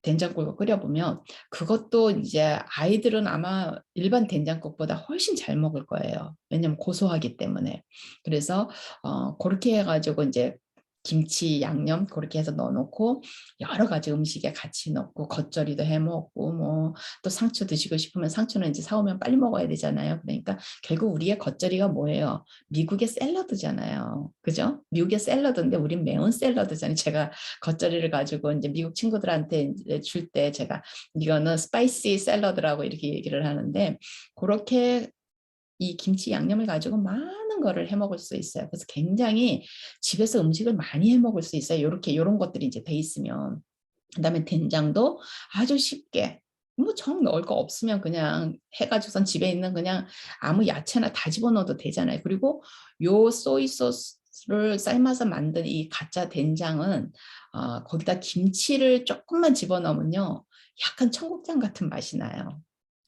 된장국을 끓여보면 그것도 이제 아이들은 아마 일반 된장국보다 훨씬 잘 먹을 거예요. 왜냐면 고소하기 때문에. 그래서 그렇게 해가지고 이제 김치 양념 그렇게 해서 넣어놓고 여러 가지 음식에 같이 넣고 겉절이도 해 먹고 뭐 또 상추 드시고 싶으면 상추는 이제 사오면 빨리 먹어야 되잖아요. 그러니까 결국 우리의 겉절이가 뭐예요? 미국의 샐러드잖아요. 그죠? 미국의 샐러드인데 우린 매운 샐러드잖아요. 제가 겉절이를 가지고 이제 미국 친구들한테 줄 때 제가 이거는 스파이시 샐러드라고 이렇게 얘기를 하는데 그렇게 이 김치 양념을 가지고 많은 거를 해 먹을 수 있어요. 그래서 굉장히 집에서 음식을 많이 해 먹을 수 있어요. 이런 것들이 이제 돼 있으면. 그다음에 된장도 아주 쉽게 뭐 정 넣을 거 없으면 그냥 해가지고선 집에 있는 그냥 아무 야채나 다 집어넣어도 되잖아요. 그리고 요 소이 소스를 삶아서 만든 이 가짜 된장은 거기다 김치를 조금만 집어넣으면요. 약간 청국장 같은 맛이 나요.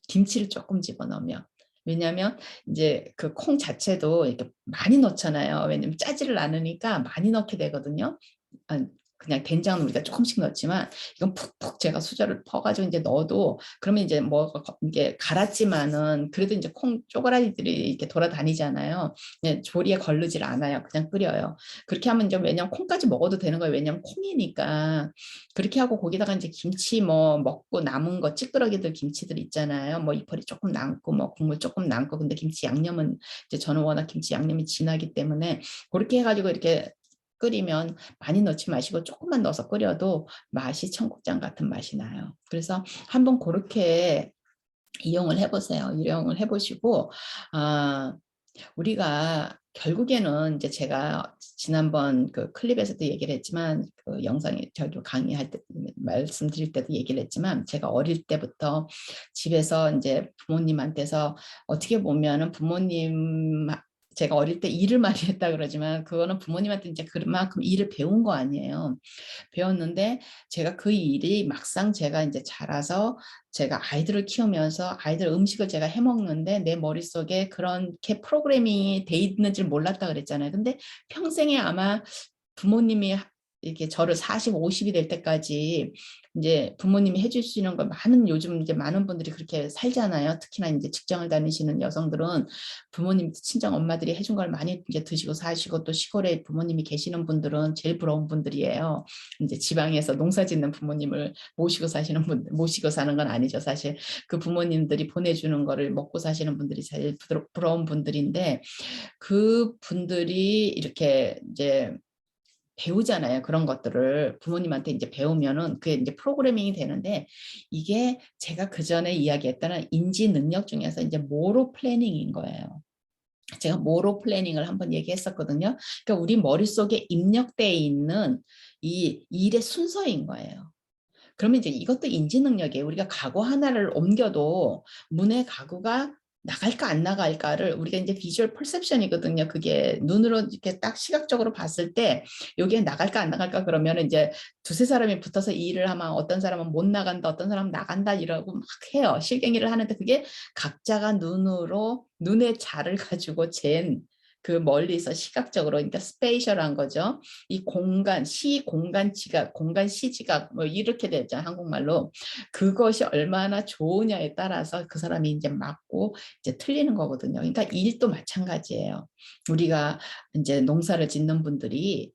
김치를 조금 집어넣으면. 왜냐하면 이제 그 콩 자체도 이렇게 많이 넣잖아요. 왜냐면 짜지를 않으니까 많이 넣게 되거든요. 그냥 된장은 우리가 조금씩 넣지만 이건 푹푹 제가 수저를 퍼가지고 이제 넣어도 그러면 이제 뭐 이게 갈았지만은 그래도 이제 콩 쪼그라지들이 이렇게 돌아다니잖아요. 조리에 걸르질 않아요. 그냥 끓여요. 그렇게 하면 이제 왜냐면 콩까지 먹어도 되는 거예요. 왜냐면 콩이니까 그렇게 하고 거기다가 이제 김치 뭐 먹고 남은 거 찌끄러기들 김치들 있잖아요. 뭐 이파리 조금 남고 뭐 국물 조금 남고 근데 김치 양념은 이제 저는 워낙 김치 양념이 진하기 때문에 그렇게 해가지고 이렇게 끓이면 많이 넣지 마시고 조금만 넣어서 끓여도 맛이 청국장 같은 맛이 나요. 그래서 한번 그렇게 이용을 해보세요. 이용을 해보시고 우리가 결국에는 이제 제가 지난번 그 클립에서도 얘기를 했지만 그 영상에 저도 강의할 때 말씀드릴 때도 얘기를 했지만 제가 어릴 때부터 집에서 이제 부모님한테서 어떻게 보면은 부모님 제가 어릴 때 일을 많이 했다 그러지만 그거는 부모님한테 이제 그만큼 일을 배운 거 아니에요. 배웠는데 제가 그 일이 막상 제가 이제 자라서 제가 아이들을 키우면서 아이들 음식을 제가 해 먹는데 내 머릿속에 그렇게 프로그래밍이 돼 있는 줄 몰랐다 그랬잖아요. 근데 평생에 아마 부모님이 이렇게 저를 40, 50이 될 때까지 이제 부모님이 해주시는 걸 많은 요즘 이제 많은 분들이 그렇게 살잖아요. 특히나 이제 직장을 다니시는 여성들은 부모님, 친정 엄마들이 해준 걸 많이 이제 드시고 사시고 또 시골에 부모님이 계시는 분들은 제일 부러운 분들이에요. 이제 지방에서 농사 짓는 부모님을 모시고 사시는 분들, 모시고 사는 건 아니죠. 사실 그 부모님들이 보내주는 거를 먹고 사시는 분들이 제일 부러운 분들인데 그 분들이 이렇게 이제 배우잖아요. 그런 것들을 부모님한테 이제 배우면은 그게 이제 프로그래밍이 되는데 이게 제가 그 전에 이야기했던 인지 능력 중에서 이제 모로 플래닝인 거예요. 제가 모로 플래닝을 한번 얘기했었거든요. 그러니까 우리 머릿속에 입력되어 있는 이 일의 순서인 거예요. 그러면 이제 이것도 인지 능력이에요. 우리가 가구 하나를 옮겨도 문의 가구가 나갈까 안 나갈까를 우리가 이제 비주얼 퍼셉션이거든요. 그게 눈으로 이렇게 딱 시각적으로 봤을 때 여기에 나갈까 안 나갈까 그러면 이제 두세 사람이 붙어서 이 일을 하면 어떤 사람은 못 나간다, 어떤 사람은 나간다 이러고 막 해요. 실갱이를 하는데 그게 각자가 눈으로 눈의 자를 가지고 잰 그 멀리서 시각적으로 그러니까 스페이셜한 거죠. 이 공간, 시 공간 지각, 공간 시 지각 뭐 이렇게 되죠. 한국말로. 그것이 얼마나 좋으냐에 따라서 그 사람이 이제 맞고 이제 틀리는 거거든요. 그러니까 일도 마찬가지예요. 우리가 이제 농사를 짓는 분들이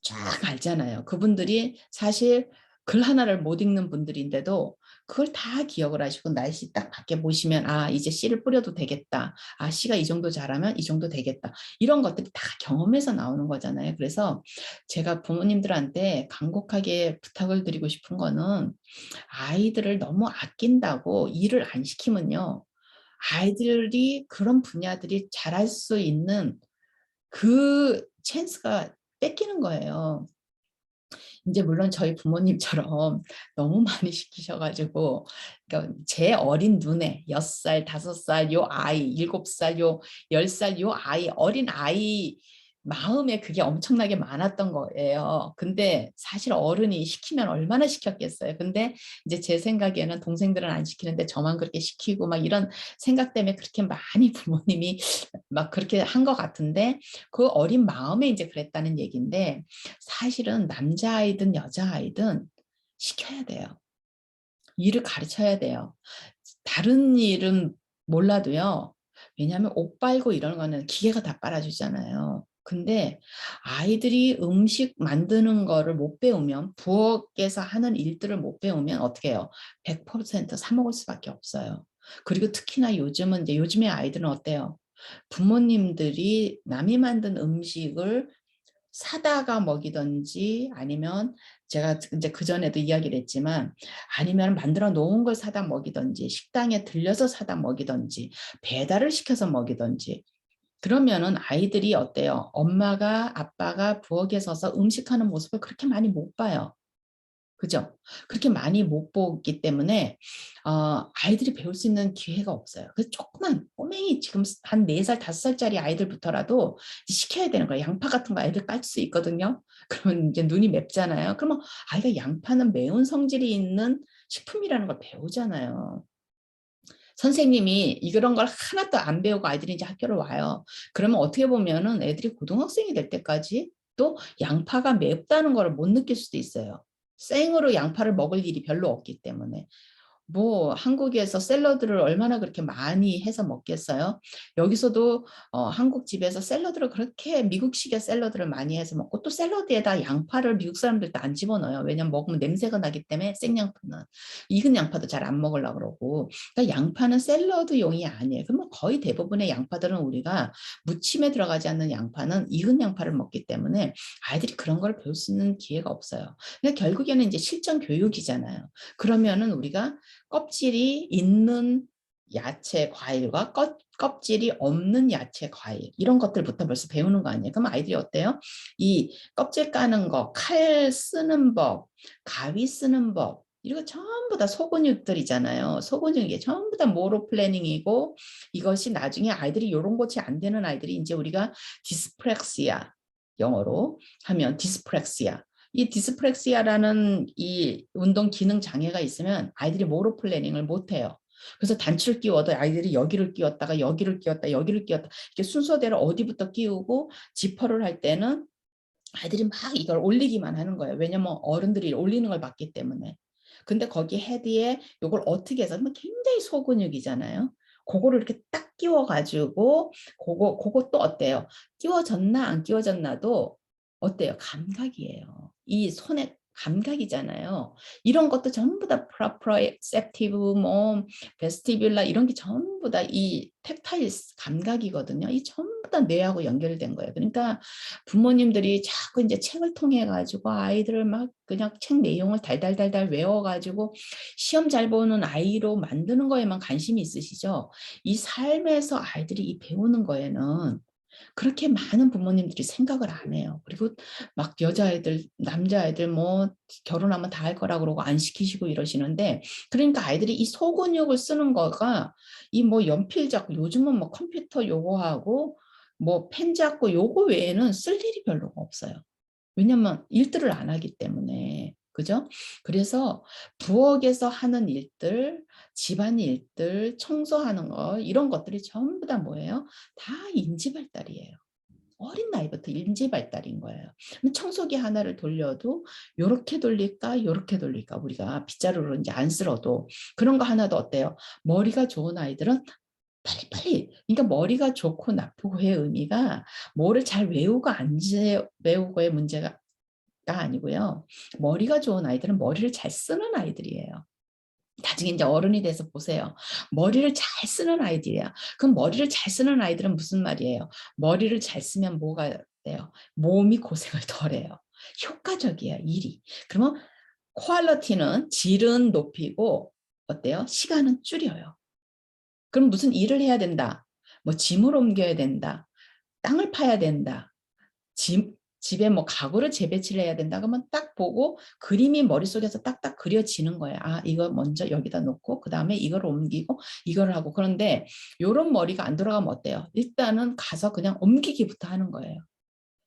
쫙 알잖아요. 그분들이 사실 글 하나를 못 읽는 분들인데도 그걸 다 기억을 하시고 날씨 딱 밖에 보시면 아 이제 씨를 뿌려도 되겠다. 아 씨가 이 정도 자라면 이 정도 되겠다. 이런 것들이 다 경험에서 나오는 거잖아요. 그래서 제가 부모님들한테 간곡하게 부탁을 드리고 싶은 거는 아이들을 너무 아낀다고 일을 안 시키면요. 아이들이 그런 분야들이 잘할 수 있는 그 찬스가 뺏기는 거예요. 이제 물론 저희 부모님처럼 너무 많이 시키셔가지고 그러니까 제 어린 눈에 6살, 5살 요 아이, 7살 요 10살 요 아이, 어린 아이 마음에 그게 엄청나게 많았던 거예요. 근데 사실 어른이 시키면 얼마나 시켰겠어요. 근데 이제 제 생각에는 동생들은 안 시키는데 저만 그렇게 시키고 막 이런 생각 때문에 그렇게 많이 부모님이 막 그렇게 한 것 같은데 그 어린 마음에 이제 그랬다는 얘기인데 사실은 남자아이든 여자아이든 시켜야 돼요. 일을 가르쳐야 돼요. 다른 일은 몰라도요. 왜냐하면 옷 빨고 이런 거는 기계가 다 빨아주잖아요. 근데 아이들이 음식 만드는 거를 못 배우면 부엌에서 하는 일들을 못 배우면 어떻게 해요? 100%사 먹을 수밖에 없어요. 그리고 특히나 요즘은 이제 요즘의 아이들은 어때요? 부모님들이 남이 만든 음식을 사다가 먹이든지 아니면 제가 이제 그전에도 이야기를 했지만 아니면 만들어 놓은 걸 사다 먹이든지 식당에 들려서 사다 먹이든지 배달을 시켜서 먹이든지 그러면은 아이들이 어때요? 엄마가 아빠가 부엌에 서서 음식하는 모습을 그렇게 많이 못 봐요. 그죠? 그렇게 많이 못 보기 때문에 아이들이 배울 수 있는 기회가 없어요. 그래서 조그만 꼬맹이 지금 한 4살, 5살짜리 아이들부터라도 시켜야 되는 거예요. 양파 같은 거 아이들 깔 수 있거든요. 그러면 이제 눈이 맵잖아요. 그러면 아이가 양파는 매운 성질이 있는 식품이라는 걸 배우잖아요. 선생님이 이런 걸 하나도 안 배우고 아이들이 이제 학교를 와요. 그러면 어떻게 보면은 애들이 고등학생이 될 때까지 또 양파가 맵다는 걸 못 느낄 수도 있어요. 생으로 양파를 먹을 일이 별로 없기 때문에. 뭐 한국에서 샐러드를 얼마나 그렇게 많이 해서 먹겠어요? 여기서도 한국 집에서 샐러드를 그렇게 미국식의 샐러드를 많이 해서 먹고 또 샐러드에다 양파를 미국 사람들도 안 집어넣어요. 왜냐면 먹으면 냄새가 나기 때문에 생양파는 익은 양파도 잘 안 먹으려고 그러고 그러니까 양파는 샐러드용이 아니에요. 그러면 거의 대부분의 양파들은 우리가 무침에 들어가지 않는 양파는 익은 양파를 먹기 때문에 아이들이 그런 걸 배울 수 있는 기회가 없어요. 그러니까 결국에는 이제 실전 교육이잖아요. 그러면은 우리가 껍질이 있는 야채, 과일과 껍질이 없는 야채, 과일 이런 것들부터 벌써 배우는 거 아니에요. 그럼 아이들이 어때요? 이 껍질 까는 거, 칼 쓰는 법, 가위 쓰는 법 이거 전부 다 소근육들이잖아요. 소근육이 전부 다 모로 플래닝이고 이것이 나중에 아이들이 이런 것이 안 되는 아이들이 이제 우리가 디스프렉시아 영어로 하면 디스프렉시아 이 디스프렉시아라는 이 운동 기능 장애가 있으면 아이들이 모로 플래닝을 못 해요. 그래서 단추를 끼워도 아이들이 여기를 끼웠다가 여기를 끼웠다 여기를 끼웠다 이렇게 순서대로 어디부터 끼우고 지퍼를 할 때는 아이들이 막 이걸 올리기만 하는 거예요. 왜냐면 어른들이 올리는 걸 봤기 때문에. 근데 거기 헤드에 이걸 어떻게 해서 굉장히 소근육이잖아요. 그거를 이렇게 딱 끼워가지고 그거 또 어때요? 끼워졌나 안 끼워졌나도 어때요? 감각이에요. 이 손의 감각이잖아요. 이런 것도 전부 다 프로프로셉티브, 뭐 베스티뷸라 이런 게 전부 다 이 택타일 감각이거든요. 이 전부 다 뇌하고 연결된 거예요. 그러니까 부모님들이 자꾸 이제 책을 통해 가지고 아이들을 막 그냥 책 내용을 달달달달 외워가지고 시험 잘 보는 아이로 만드는 거에만 관심이 있으시죠? 이 삶에서 아이들이 이 배우는 거에는 그렇게 많은 부모님들이 생각을 안 해요. 그리고 막 여자아이들, 남자아이들 뭐 결혼하면 다 할 거라 그러고 안 시키시고 이러시는데 그러니까 아이들이 이 소근육을 쓰는 거가 이 뭐 연필 잡고 요즘은 뭐 컴퓨터 요거 하고 뭐 펜 잡고 요거 외에는 쓸 일이 별로 없어요. 왜냐면 일들을 안 하기 때문에. 그죠? 그래서 부엌에서 하는 일들, 집안 일들, 청소하는 거 이런 것들이 전부 다 뭐예요? 다 인지 발달이에요. 어린 나이부터 인지 발달인 거예요. 청소기 하나를 돌려도 요렇게 돌릴까 요렇게 돌릴까 우리가 빗자루로 이제 안 쓸어도 그런 거 하나도 어때요? 머리가 좋은 아이들은 빨리빨리 그러니까 머리가 좋고 나쁘고의 의미가 뭐를 잘 외우고 안 외우고의 문제가 아니고요. 머리가 좋은 아이들은 머리를 잘 쓰는 아이들이에요. 나중에 이제 어른이 돼서 보세요. 머리를 잘 쓰는 아이들이야. 그럼 머리를 잘 쓰는 아이들은 무슨 말이에요? 머리를 잘 쓰면 뭐가 돼요? 몸이 고생을 덜해요. 효과적이에요, 일이. 그러면 퀄리티는 질은 높이고 어때요? 시간은 줄여요. 그럼 무슨 일을 해야 된다. 뭐 짐을 옮겨야 된다. 땅을 파야 된다. 집에 뭐 가구를 재배치를 해야 된다 그러면 딱 보고 그림이 머릿속에서 딱딱 그려지는 거예요. 아, 이거 먼저 여기다 놓고 그 다음에 이걸 옮기고 이걸 하고 그런데 이런 머리가 안 돌아가면 어때요? 일단은 가서 그냥 옮기기부터 하는 거예요.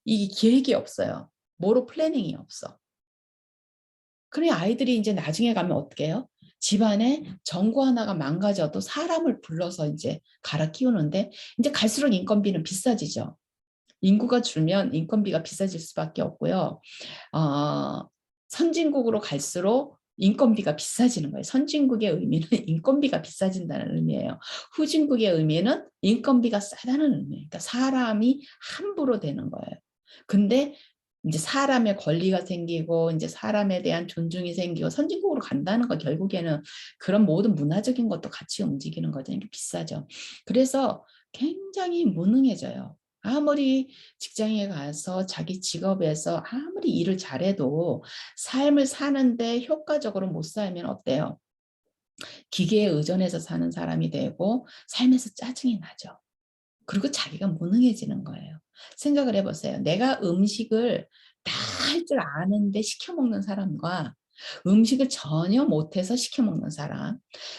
이 계획이 없어요. 뭐로 플래닝이 없어. 그래 아이들이 이제 나중에 가면 어떻게 해요? 집안에 전구 하나가 망가져도 사람을 불러서 이제 갈아 끼우는데 이제 갈수록 인건비는 비싸지죠. 인구가 줄면 인건비가 비싸질 수밖에 없고요. 선진국으로 갈수록 인건비가 비싸지는 거예요. 선진국의 의미는 인건비가 비싸진다는 의미예요. 후진국의 의미는 인건비가 싸다는 의미예요. 그러니까 사람이 함부로 되는 거예요. 근데 이제 사람의 권리가 생기고 이제 사람에 대한 존중이 생기고 선진국으로 간다는 거 결국에는 그런 모든 문화적인 것도 같이 움직이는 거죠. 이게 비싸죠. 그래서 굉장히 무능해져요. 아무리 직장에 가서 자기 직업에서 아무리 일을 잘해도 삶을 사는데 효과적으로 못 살면 어때요? 기계에 의존해서 사는 사람이 되고 삶에서 짜증이 나죠. 그리고 자기가 무능해지는 거예요. 생각을 해보세요. 내가 음식을 다 할 줄 아는데 시켜 먹는 사람과 음식을 전혀 못해서 시켜 먹는 사람,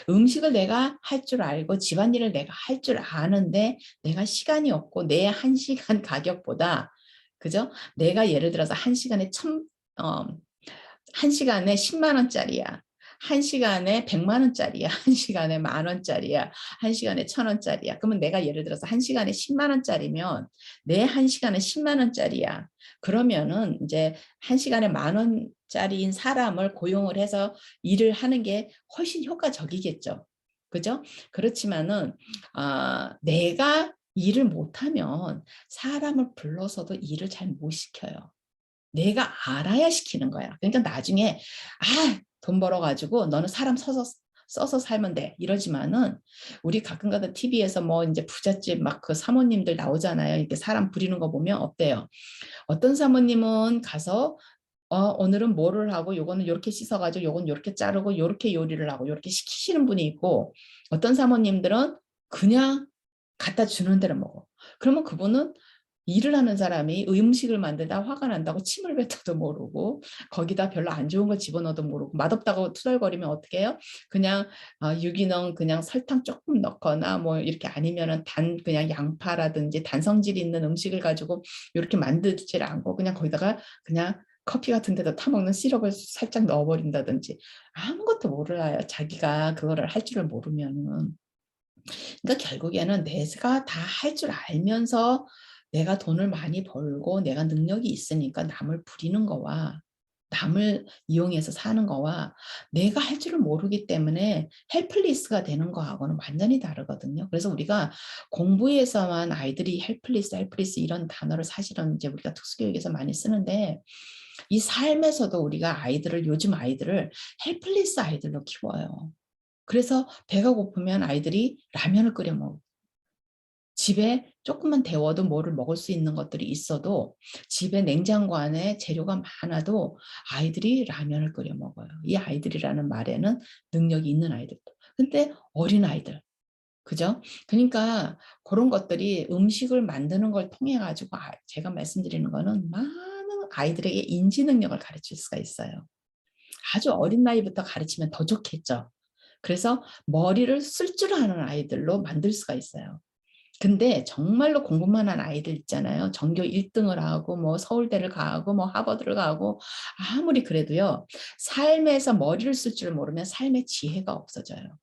음식을 내가 할 줄 알고 집안일을 내가 할 줄 아는데 내가 시간이 없고 내 한 시간 가격보다 그죠? 내가 예를 들어서 한 시간에 한 시간에 10만 원짜리야. 한 시간에 100만 원짜리야. 한 시간에 10,000원짜리야. 한 시간에 1,000원짜리야. 그러면 내가 예를 들어서 한 시간에 10만 원짜리면 내 한 시간에 10만 원짜리야. 그러면은 이제 한 시간에 10,000원짜리인 사람을 고용을 해서 일을 하는 게 훨씬 효과적이겠죠. 그죠? 그렇지만은 내가 일을 못하면 사람을 불러서도 일을 잘 못 시켜요. 내가 알아야 시키는 거야. 그러니까 나중에 돈 벌어가지고 너는 사람 써서 살면 돼. 이러지만은 우리 가끔가다 TV에서 뭐 이제 부잣집 막 그 사모님들 나오잖아요. 이렇게 사람 부리는 거 보면 어때요? 어떤 사모님은 가서 오늘은 뭐를 하고 요거는 요렇게 씻어가지고 요건 요렇게 자르고 요렇게 요리를 하고 요렇게 시키시는 분이 있고 어떤 사모님들은 그냥 갖다 주는 대로 먹어. 그러면 그분은 일을 하는 사람이 음식을 만들다 화가 난다고 침을 뱉어도 모르고 거기다 별로 안 좋은 거 집어넣어도 모르고 맛없다고 투덜거리면 어떻게 해요? 그냥 유기농 그냥 설탕 조금 넣거나 뭐 이렇게 아니면은 그냥 양파라든지 단성질 있는 음식을 가지고 이렇게 만들질 않고 그냥 거기다가 그냥 커피 같은 데다 타먹는 시럽을 살짝 넣어버린다든지 아무것도 몰라요. 자기가 그거를 할 줄을 모르면은. 그러니까 결국에는 내가 다 할 줄 알면서 내가 돈을 많이 벌고 내가 능력이 있으니까 남을 부리는 거와 남을 이용해서 사는 거와 내가 할 줄을 모르기 때문에 헬플리스가 되는 거하고는 완전히 다르거든요. 그래서 우리가 공부에서만 아이들이 헬플리스, 헬플리스 이런 단어를 사실은 이제 우리가 특수교육에서 많이 쓰는데 이 삶에서도 우리가 요즘 아이들을 헬플리스 아이들로 키워요. 그래서 배가 고프면 아이들이 라면을 끓여 먹어. 집에 조금만 데워도 뭐를 먹을 수 있는 것들이 있어도 집에 냉장고 안에 재료가 많아도 아이들이 라면을 끓여 먹어요. 이 아이들이라는 말에는 능력이 있는 아이들. 근데 어린 아이들. 그죠? 그러니까 그런 것들이 음식을 만드는 걸 통해 가지고 제가 말씀드리는 거는 많은 아이들에게 인지 능력을 가르칠 수가 있어요. 아주 어린 나이부터 가르치면 더 좋겠죠. 그래서 머리를 쓸 줄 아는 아이들로 만들 수가 있어요. 근데 정말로 공부만 한 아이들 있잖아요. 전교 1등을 하고 뭐 서울대를 가고 뭐 하버드를 가고 아무리 그래도요. 삶에서 머리를 쓸 줄 모르면 삶의 지혜가 없어져요.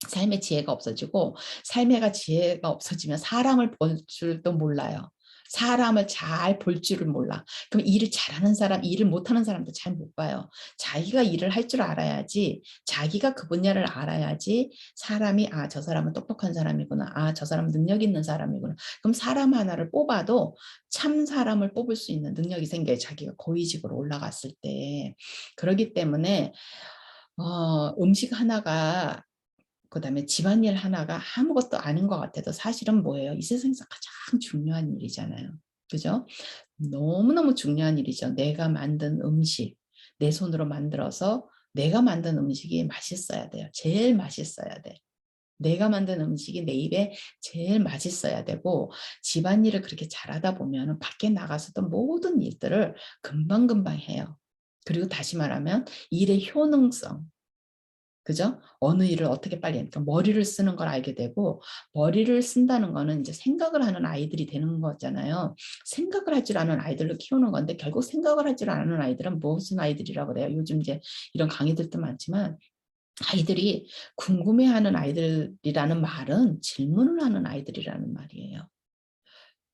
삶의 지혜가 없어지고 삶의 지혜가 없어지면 사람을 볼 줄도 몰라요. 사람을 잘 볼 줄을 몰라. 그럼 일을 잘하는 사람, 일을 못하는 사람도 잘 못 봐요. 자기가 일을 할 줄 알아야지, 자기가 그 분야를 알아야지 사람이 저 사람은 똑똑한 사람이구나. 저 사람은 능력 있는 사람이구나. 그럼 사람 하나를 뽑아도 참 사람을 뽑을 수 있는 능력이 생겨요. 자기가 고위직으로 올라갔을 때. 그렇기 때문에 음식 하나가 그다음에 집안일 하나가 아무것도 아닌 것 같아도 사실은 뭐예요? 이 세상에서 가장 중요한 일이잖아요. 그죠? 너무너무 중요한 일이죠. 내가 만든 음식, 내 손으로 만들어서 내가 만든 음식이 맛있어야 돼요. 제일 맛있어야 돼. 내가 만든 음식이 내 입에 제일 맛있어야 되고 집안일을 그렇게 잘하다 보면 밖에 나가서도 모든 일들을 금방금방 해요. 그리고 다시 말하면 일의 효능성, 그죠? 어느 일을 어떻게 빨리 하니까 머리를 쓰는 걸 알게 되고 머리를 쓴다는 거는 이제 생각을 하는 아이들이 되는 거잖아요. 생각을 할 줄 아는 아이들로 키우는 건데 결국 생각을 할 줄 아는 아이들은 무슨 아이들이라고 그래요? 요즘 이제 이런 강의들도 많지만 아이들이 궁금해하는 아이들이라는 말은 질문을 하는 아이들이라는 말이에요.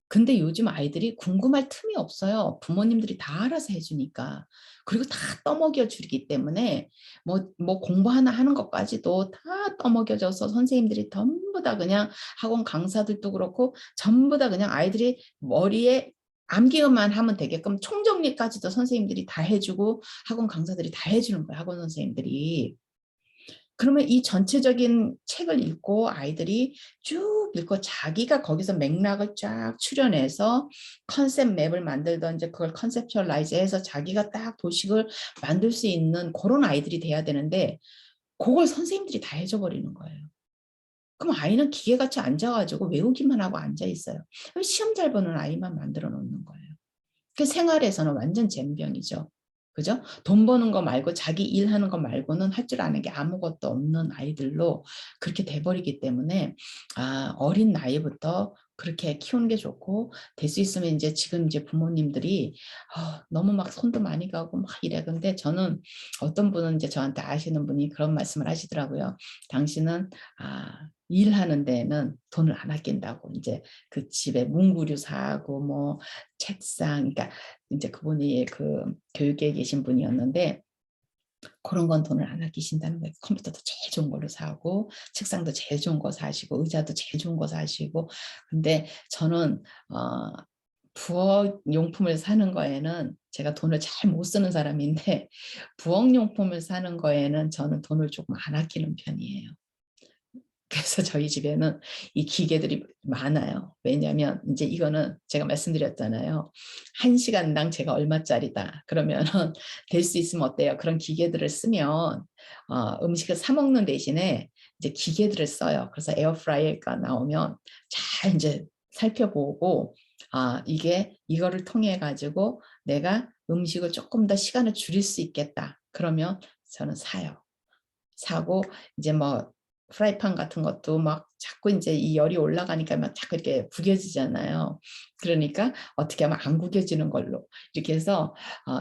근데 요즘 아이들이 궁금할 틈이 없어요. 부모님들이 다 알아서 해주니까. 그리고 다 떠먹여 주기 때문에 뭐 공부 하나 하는 것까지도 다 떠먹여져서 선생님들이 전부 다 그냥 학원 강사들도 그렇고 전부 다 그냥 아이들이 머리에 암기만 하면 되게끔 총정리까지도 선생님들이 다 해주고 학원 강사들이 다 해주는 거예요. 학원 선생님들이. 그러면 이 전체적인 책을 읽고 아이들이 쭉 읽고 자기가 거기서 맥락을 쫙 추려내서 컨셉 맵을 만들든지 그걸 컨셉츄얼라이즈 해서 자기가 딱 도식을 만들 수 있는 그런 아이들이 돼야 되는데 그걸 선생님들이 다 해줘 버리는 거예요. 그럼 아이는 기계같이 앉아가지고 외우기만 하고 앉아 있어요. 시험 잘 보는 아이만 만들어 놓는 거예요. 그 생활에서는 완전 젬병이죠. 그죠? 돈 버는 거 말고 자기 일하는 거 말고는 할 줄 아는 게 아무것도 없는 아이들로 그렇게 돼버리기 때문에 어린 나이부터 그렇게 키우는 게 좋고 될 수 있으면 이제 지금 이제 부모님들이 너무 막 손도 많이 가고 막 이래. 근데 저는 어떤 분은 이제 저한테 아시는 분이 그런 말씀을 하시더라고요. 당신은 일하는 데에는 돈을 안 아낀다고 이제 그 집에 문구류 사고 뭐 책상, 그러니까 이제 그분이 그 교육계에 계신 분이었는데 그런 건 돈을 안 아끼신다는 거예요. 컴퓨터도 제일 좋은 걸로 사고 책상도 제일 좋은 거 사시고 의자도 제일 좋은 거 사시고. 근데 저는 부엌 용품을 사는 거에는 제가 돈을 잘 못 쓰는 사람인데 부엌 용품을 사는 거에는 저는 돈을 조금 안 아끼는 편이에요. 그래서 저희 집에는 이 기계들이 많아요. 왜냐하면 이제 이거는 제가 말씀드렸잖아요. 1시간당 제가 얼마짜리다. 그러면은 될 수 있으면 어때요? 그런 기계들을 쓰면 음식을 사 먹는 대신에 이제 기계들을 써요. 그래서 에어프라이어가 나오면 잘 이제 살펴보고 이게 이거를 통해 가지고 내가 음식을 조금 더 시간을 줄일 수 있겠다. 그러면 저는 사요. 사고 이제 뭐 프라이팬 같은 것도 막 자꾸 이제 이 열이 올라가니까 막 자꾸 이렇게 구겨지잖아요. 그러니까 어떻게 하면 안 구겨지는 걸로 이렇게 해서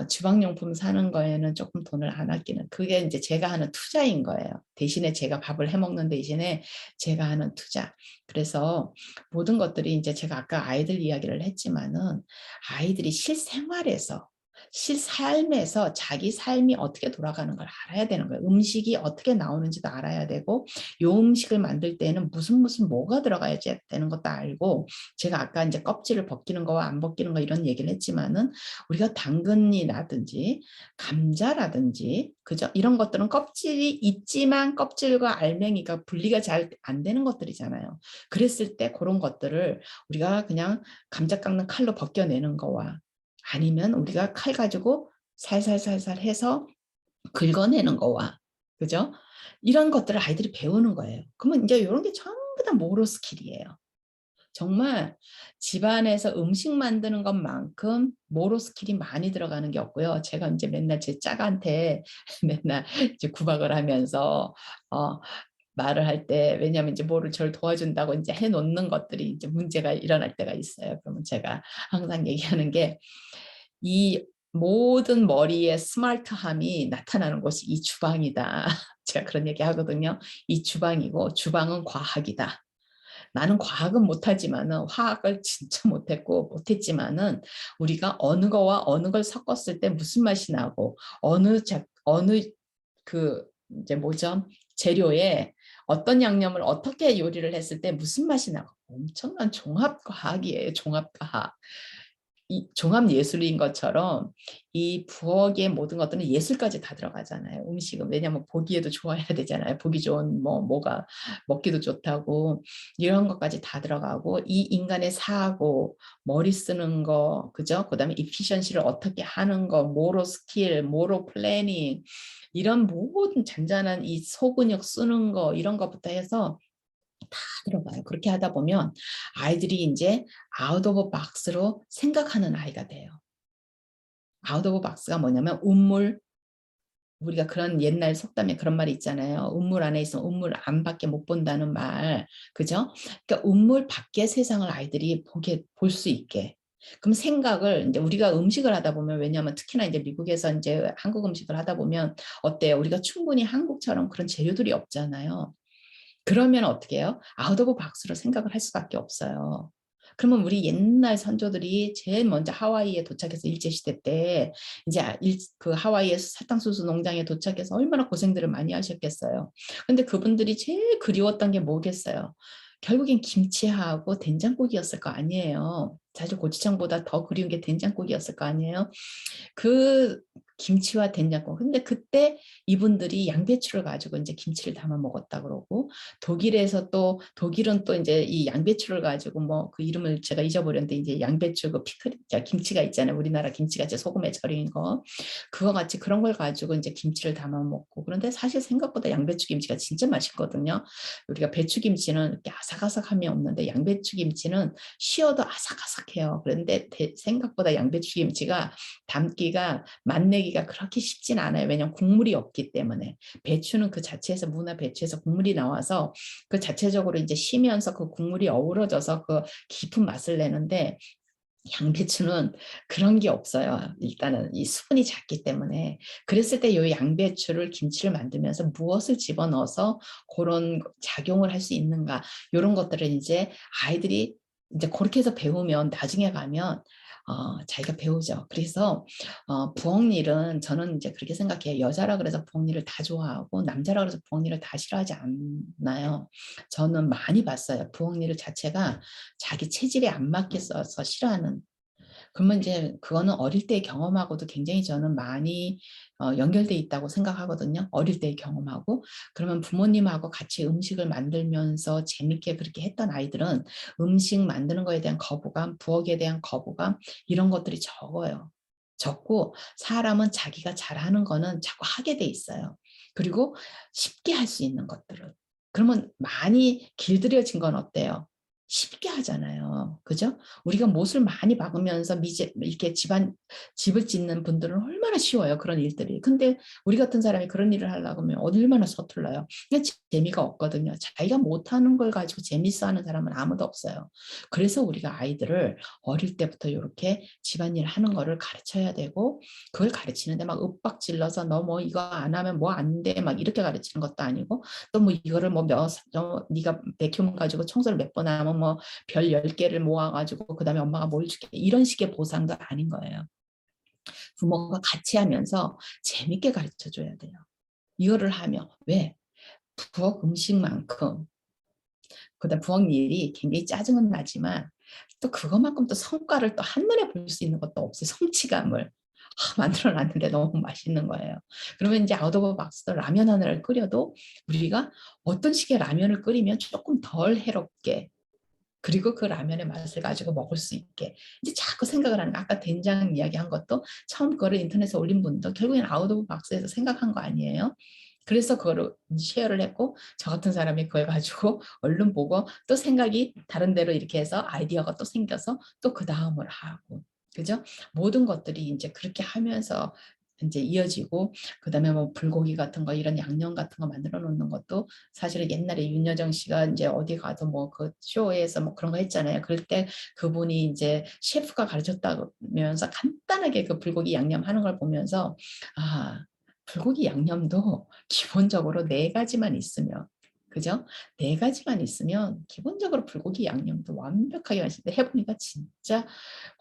주방용품 사는 거에는 조금 돈을 안 아끼는 그게 이제 제가 하는 투자인 거예요. 대신에 제가 밥을 해 먹는 대신에 제가 하는 투자. 그래서 모든 것들이 이제 제가 아까 아이들 이야기를 했지만은 아이들이 실생활에서 실삶에서 자기 삶이 어떻게 돌아가는 걸 알아야 되는 거예요. 음식이 어떻게 나오는지도 알아야 되고 이 음식을 만들 때는 무슨 뭐가 들어가야 되는 것도 알고 제가 아까 이제 껍질을 벗기는 거와 안 벗기는 거 이런 얘기를 했지만은 우리가 당근이라든지 감자라든지 그죠? 이런 것들은 껍질이 있지만 껍질과 알맹이가 분리가 잘 안 되는 것들이잖아요. 그랬을 때 그런 것들을 우리가 그냥 감자 깎는 칼로 벗겨내는 거와 아니면 우리가 칼 가지고 살살살살 해서 긁어내는 거와 그죠? 이런 것들을 아이들이 배우는 거예요. 그러면 이제 이런 게 전부 다 모로 스킬이에요. 정말 집안에서 음식 만드는 것만큼 모로 스킬이 많이 들어가는 게 없고요. 제가 이제 맨날 제 짝한테 맨날 이제 구박을 하면서 말을 할 때 왜냐하면 이제 뭐를 저를 도와준다고 이제 해놓는 것들이 이제 문제가 일어날 때가 있어요. 그러면 제가 항상 얘기하는 게 이 모든 머리의 스마트함이 나타나는 곳이 이 주방이다. 제가 그런 얘기 하거든요. 이 주방이고 주방은 과학이다. 나는 과학은 못하지만은 화학을 진짜 못했지만은 우리가 어느 거와 어느 걸 섞었을 때 무슨 맛이 나고 어느 그 이제 뭐죠 재료에 어떤 양념을 어떻게 요리를 했을 때 무슨 맛이 나고 엄청난 종합 과학이에요. 종합 과학. 이 종합 예술인 것처럼 이 부엌의 모든 것들은 예술까지 다 들어가잖아요. 음식은 왜냐하면 보기에도 좋아야 되잖아요. 보기 좋은 뭐가 먹기도 좋다고 이런 것까지 다 들어가고 이 인간의 사고 머리 쓰는 거 그죠? 그다음에 이피션시를 어떻게 하는 거 모로 스킬, 모로 플래닝 이런 모든 잔잔한 이 소근육 쓰는 거 이런 것부터 해서 다 들어가요. 그렇게 하다 보면 아이들이 이제 아웃 오브 박스로 생각하는 아이가 돼요. 아웃 오브 박스가 뭐냐면 우리가 그런 옛날 속담에 그런 말이 있잖아요. 우물 안에 있으면 우물 안밖에 못 본다는 말. 그죠? 그러니까 우물 밖의 세상을 아이들이 볼 수 있게. 그럼 생각을 이제 우리가 음식을 하다 보면 왜냐하면 특히나 이제 미국에서 이제 한국 음식을 하다 보면 어때요? 우리가 충분히 한국처럼 그런 재료들이 없잖아요. 그러면 어떻게 해요? 아웃 오브 박스로 생각을 할 수밖에 없어요. 그러면 우리 옛날 선조들이 제일 먼저 하와이에 도착해서 일제시대 때 이제 그 하와이에서 사탕수수 농장에 도착해서 얼마나 고생들을 많이 하셨겠어요. 근데 그분들이 제일 그리웠던 게 뭐겠어요? 결국엔 김치하고 된장국이었을 거 아니에요. 사실 고추장보다 더 그리운 게 된장국이었을 거 아니에요. 그 김치와 된장국. 근데 그때 이분들이 양배추를 가지고 이제 김치를 담아 먹었다 그러고 독일은 또 이제 이 양배추를 가지고 뭐 그 이름을 제가 잊어버렸는데 이제 양배추 그 피클 김치가 있잖아요. 우리나라 김치가 이제 소금에 절인 거 그거 같이 그런 걸 가지고 이제 김치를 담아 먹고 그런데 사실 생각보다 양배추 김치가 진짜 맛있거든요. 우리가 배추김치는 이렇게 아삭아삭함이 없는데 양배추김치는 쉬어도 아삭아삭해요. 그런데 생각보다 양배추김치가 담기가 맛내기가 그렇게 쉽진 않아요. 왜냐하면 국물이 없기 때문에 배추는 그 자체에서 무나 배추에서 국물이 나와서 그 자체적으로 이제 쉬면서 그 국물이 어우러져서 그 깊은 맛을 내는데 양배추는 그런 게 없어요. 일단은 이 수분이 작기 때문에 그랬을 때 이 양배추를 김치를 만들면서 무엇을 집어넣어서 그런 작용을 할 수 있는가 이런 것들을 이제 아이들이 이제 그렇게 해서 배우면 나중에 가면 자기가 배우죠. 그래서 부엌일은 저는 이제 그렇게 생각해요. 여자라 그래서 부엌일을 다 좋아하고 남자라 그래서 부엌일을 다 싫어하지 않나요. 저는 많이 봤어요. 부엌일 자체가 자기 체질에 안 맞게 써서 싫어하는 그러면 이제 그거는 어릴 때의 경험하고도 굉장히 저는 많이 연결돼 있다고 생각하거든요. 어릴 때의 경험하고. 그러면 부모님하고 같이 음식을 만들면서 재밌게 그렇게 했던 아이들은 음식 만드는 거에 대한 거부감, 부엌에 대한 거부감 이런 것들이 적어요. 적고 사람은 자기가 잘하는 거는 자꾸 하게 돼 있어요. 그리고 쉽게 할 수 있는 것들을. 그러면 많이 길들여진 건 어때요? 쉽게 하잖아요. 그죠? 우리가 못을 많이 박으면서 이렇게 집을 짓는 분들은 얼마나 쉬워요. 그런 일들이. 근데 우리 같은 사람이 그런 일을 하려고 하면 얼마나 서툴러요. 그냥 재미가 없거든요. 자기가 못하는 걸 가지고 재밌어 하는 사람은 아무도 없어요. 그래서 우리가 아이들을 어릴 때부터 이렇게 집안일 하는 거를 가르쳐야 되고, 그걸 가르치는데 막 윽박질러서 너 뭐 이거 안 하면 뭐 안 돼 막 이렇게 가르치는 것도 아니고, 또 뭐 이거를 뭐 네가 베큐um 가지고 청소를 몇 번 하면 뭐 별 10개를 모아가지고 그 다음에 엄마가 뭘 줄게 이런 식의 보상도 아닌 거예요. 부모가 같이 하면서 재밌게 가르쳐 줘야 돼요. 이거를 하면 왜? 부엌 음식만큼 그다음 부엌 일이 굉장히 짜증은 나지만 또 그것만큼 또 성과를 또 한눈에 볼 수 있는 것도 없어요. 성취감을. 만들어 놨는데 너무 맛있는 거예요. 그러면 이제 아웃 오브 박스도 라면 하나를 끓여도 우리가 어떤 식의 라면을 끓이면 조금 덜 해롭게 그리고 그 라면의 맛을 가지고 먹을 수 있게 이제 자꾸 생각을 하는 거. 아까 된장 이야기한 것도 처음 거를 인터넷에 올린 분도 결국엔 아웃 오브 박스에서 생각한 거 아니에요. 그래서 그거를 쉐어를 했고 저 같은 사람이 그걸 가지고 얼른 보고 또 생각이 다른 데로 이렇게 해서 아이디어가 또 생겨서 또 그 다음을 하고 그죠? 모든 것들이 이제 그렇게 하면서 이제 이어지고 그다음에 뭐 불고기 같은 거 이런 양념 같은 거 만들어 놓는 것도 사실은 옛날에 윤여정 씨가 이제 어디 가서 뭐 그 쇼에서 뭐 그런 거 했잖아요. 그럴 때 그분이 이제 셰프가 가르쳤다면서 간단하게 그 불고기 양념 하는 걸 보면서 아 불고기 양념도 기본적으로 4가지만 있으면 그죠? 4가지만 있으면 기본적으로 불고기 양념도 완벽하게 맛있는데 해보니까 진짜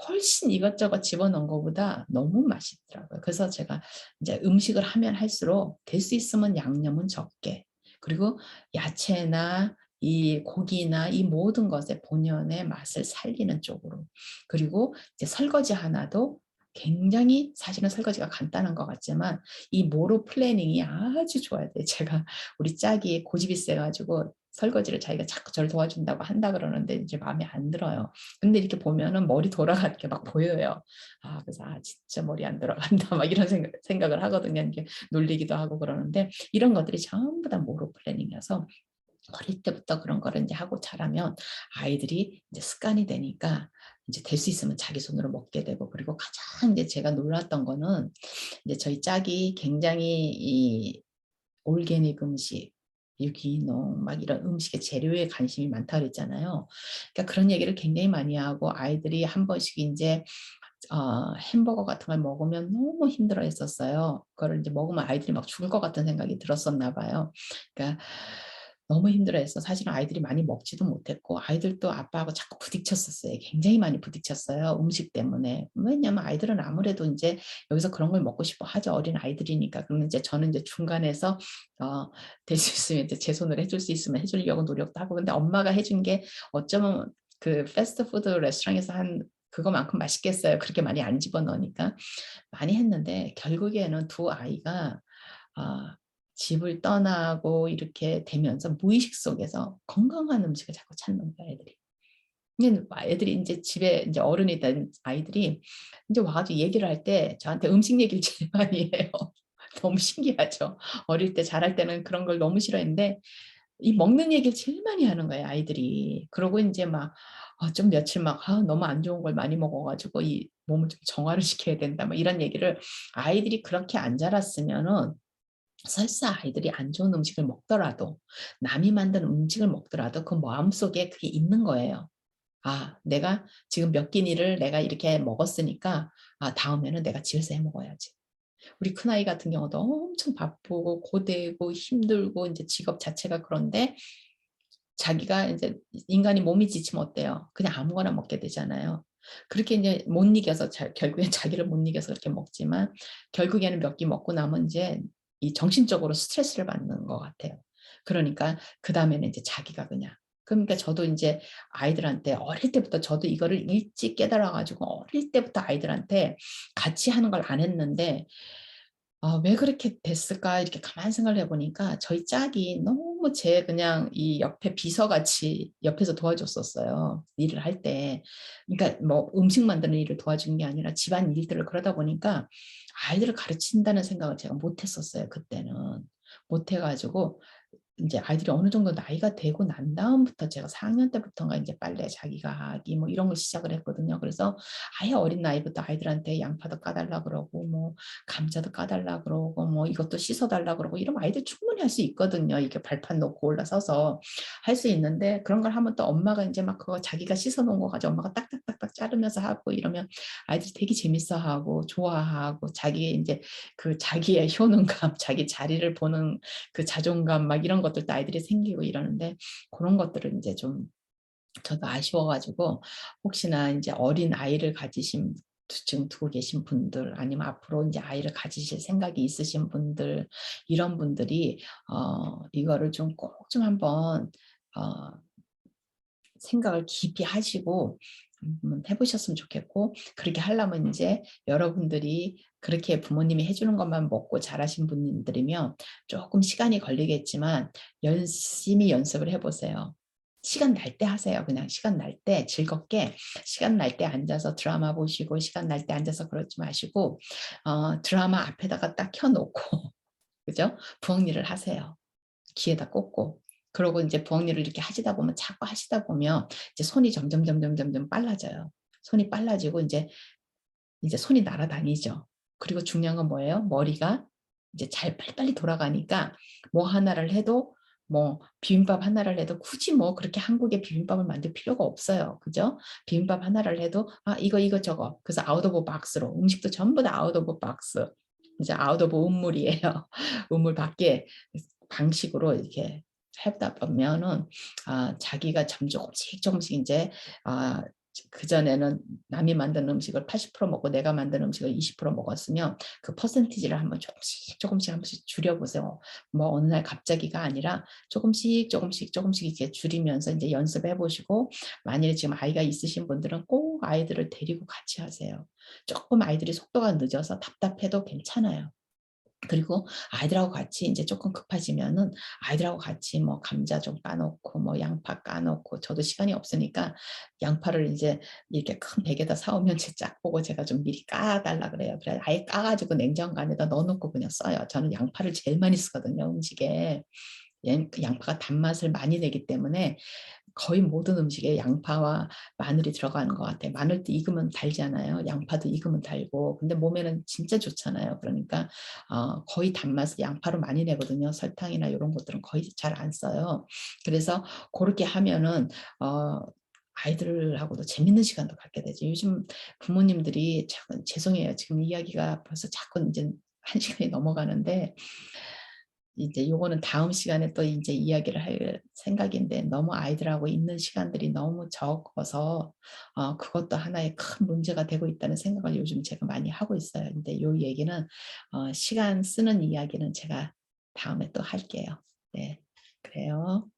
훨씬 이것저것 집어넣은 것보다 너무 맛있더라고요. 그래서 제가 이제 음식을 하면 할수록 될 수 있으면 양념은 적게 그리고 야채나 이 고기나 이 모든 것의 본연의 맛을 살리는 쪽으로 그리고 이제 설거지 하나도 굉장히 사실은 설거지가 간단한 것 같지만 이 모로 플래닝이 아주 좋아야 돼요. 제가 우리 짝이 고집이 세가지고 설거지를 자기가 자꾸 저를 도와준다고 한다 그러는데 이제 마음에 안 들어요. 근데 이렇게 보면은 머리 돌아가는 게 막 보여요. 아, 그래서 아, 진짜 머리 안 들어간다. 막 이런 생각을 하거든요. 이게 놀리기도 하고 그러는데 이런 것들이 전부 다 모로 플래닝이어서 어릴 때부터 그런 거를 이제 하고 자라면 아이들이 이제 습관이 되니까 이제 될 수 있으면 자기 손으로 먹게 되고 그리고 가장 이제 제가 놀랐던 거는 이제 저희 짝이 굉장히 이 올게닉 음식 유기농 막 이런 음식의 재료에 관심이 많다 그랬잖아요. 그러니까 그런 얘기를 굉장히 많이 하고 아이들이 한 번씩 이제 햄버거 같은 걸 먹으면 너무 힘들어 했었어요. 그거를 이제 먹으면 아이들이 막 죽을 것 같은 생각이 들었었나 봐요. 그러니까 너무 힘들어해서 사실은 아이들이 많이 먹지도 못했고 아이들도 아빠하고 자꾸 부딪혔었어요. 굉장히 많이 부딪혔어요. 음식 때문에. 왜냐하면 아이들은 아무래도 이제 여기서 그런 걸 먹고 싶어 하죠. 어린 아이들이니까. 그러면 이제 저는 이제 중간에서 될 수 있으면 이제 제 손으로 해줄 수 있으면 해주려고 노력도 하고 근데 엄마가 해준 게 어쩌면 그 패스트푸드 레스토랑에서 한 그거만큼 맛있겠어요. 그렇게 많이 안 집어넣으니까. 많이 했는데 결국에는 두 아이가 아, 집을 떠나고 이렇게 되면서 무의식 속에서 건강한 음식을 자꾸 찾는 거야, 애들이. 근데 애들이 이제 집에 이제 어른이 된 아이들이 이제 와가지고 얘기를 할 때 저한테 음식 얘기를 제일 많이 해요. 너무 신기하죠. 어릴 때 자랄 때는 그런 걸 너무 싫어했는데 이 먹는 얘기를 제일 많이 하는 거예요, 아이들이. 그러고 이제 막 좀 며칠 막 너무 안 좋은 걸 많이 먹어가지고 이 몸을 좀 정화를 시켜야 된다. 막 이런 얘기를 아이들이 그렇게 안 자랐으면은 설사 아이들이 안 좋은 음식을 먹더라도 남이 만든 음식을 먹더라도 그 마음속에 그게 있는 거예요. 아, 내가 지금 몇 끼니를 내가 이렇게 먹었으니까 다음에는 내가 집에서 해 먹어야지. 우리 큰아이 같은 경우도 엄청 바쁘고 고되고 힘들고 이제 직업 자체가 그런데 자기가 이제 인간이 몸이 지치면 어때요? 그냥 아무거나 먹게 되잖아요. 그렇게 이제 못 이겨서 결국엔 자기를 못 이겨서 그렇게 먹지만 결국에는 몇 끼 먹고 나면 이제 이 정신적으로 스트레스를 받는 것 같아요. 그러니까 그 다음에는 이제 자기가 그냥 그러니까 저도 이제 아이들한테 어릴 때부터 저도 이거를 일찍 깨달아 가지고 어릴 때부터 아이들한테 같이 하는 걸 안 했는데 왜 그렇게 됐을까 이렇게 가만히 생각을 해 보니까 저희 짝이 너무 제 그냥 이 옆에 비서같이 옆에서 도와줬었어요, 일을 할 때. 그러니까 뭐 음식 만드는 일을 도와준 게 아니라 집안 일들을 그러다 보니까 아이들을 가르친다는 생각을 제가 못 했었어요, 그때는. 못 해 가지고 인제 아이들이 어느 정도 나이가 되고 난 다음부터 제가 4학년 때부터인가 인제 빨래 자기가 하기 뭐 이런 걸 시작을 했거든요. 그래서 아예 어린 나이부터 아이들한테 양파도 까 달라 그러고 뭐 감자도 까 달라 그러고 뭐 이것도 씻어 달라 그러고 이러면 아이들 충분히 할 수 있거든요. 이렇게 발판 놓고 올라서서 할 수 있는데 그런 걸 하면 또 엄마가 인제 막 그거 자기가 씻어 놓은 거 가지고 엄마가 딱딱딱딱 자르면서 하고 이러면 아이들이 되게 재밌어하고 좋아하고 자기의 인제 그 자기의 효능감, 자기 자리를 보는 그 자존감 막 이런 것들도 아이들이 생기고 이러는데 그런 것들을 인제 좀 저도 아쉬워 가지고 혹시나 인제 어린 아이를 가지신 지금 두고 계신 분들 아니면 앞으로 인제 아이를 가지실 생각이 있으신 분들 이런 분들이 이거를 좀 꼭 좀 한번 어 생각을 깊이 하시고 해 보셨으면 좋겠고 그렇게 하려면 인제 여러분들이 그렇게 부모님이 해 주는 것만 먹고 자라신 분들이면 쪼끔 시간이 걸리겠지만 열심히 연습을 해 보세요. 시간 날 때 하세요. 그냥 시간 날 때 즐겁게 시간 날 때 앉아서 드라마 보시고 시간 날 때 앉아서 그러지 마시고 드라마 앞에다가 딱 켜 놓고 그죠? 부엌 일을 하세요. 귀에다 꽂고. 그러고 인제 부엌 일을 이렇게 하시다 보면 자꾸 하시다 보면 이제 손이 점점 빨라져요. 손이 빨라지고 인제 손이 날아다니죠. 그리고 중요한 건 뭐예요? 머리가 이제 잘 빨리빨리 돌아가니까 뭐 하나를 해도 뭐 비빔밥 하나를 해도 굳이 뭐 그렇게 한국의 비빔밥을 만들 필요가 없어요. 그죠? 비빔밥 하나를 해도 이거 저거. 그래서 아웃 오브 박스로 음식도 전부 다 아웃 오브 박스. 이제 아웃 오브 음물이에요. 음물 밖에 방식으로 이렇게 하다 보면은 자기가 조금씩 인제 아 그전에는 남이 만든 음식을 80% 먹고 내가 만든 음식을 20% 먹었으면 그 퍼센티지를 한번 조금씩 한 번씩 줄여 보세요. 뭐 어느 날 갑자기가 아니라 조금씩 이렇게 줄이면서 인제 연습해 보시고 만일에 지금 아이가 있으신 분들은 꼭 아이들을 데리고 같이 하세요. 쪼끔 아이들이 속도가 늦어서 답답해도 괜찮아요. 그리고 아이들하고 같이 인제 쪼끔 급해지면은 아이들하고 같이 뭐 감자 좀 까 놓고 뭐 양파 까 놓고 저도 시간이 없으니까 양파를 인제 이렇게 큰 백에다 사 오면 제 짝 보고 제가 좀 미리 까 달라 그래요. 그래 아예 까 가지고 냉장고 안에다 넣어 놓고 그냥 써요. 저는 양파를 제일 많이 쓰거든요, 음식에. 그 양파가 단맛을 많이 내기 때문에 거의 모든 음식에 양파와 마늘이 들어가는 것 같아요. 마늘도 익으면 달잖아요. 양파도 익으면 달고. 근데 몸에는 진짜 좋잖아요. 그러니까 거의 단맛을 양파로 많이 내거든요. 설탕이나 요런 것들은 거의 잘 안 써요. 그래서 고렇게 하면은 아이들하고도 재밌는 시간도 갖게 되죠. 요즘 부모님들이 자꾸 죄송해요. 지금 이야기가 벌써 자꾸 인제 1 시간이 넘어가는데 이제 요거는 다음 시간에 또 인제 이야기를 할 생각인데 너무 아이들하고 있는 시간들이 너무 적어서 그것도 하나의 큰 문제가 되고 있다는 생각을 요즘 제가 많이 하고 있어요. 근데 요 얘기는 시간 쓰는 이야기는 제가 다음에 또 할게요. 네. 그래요.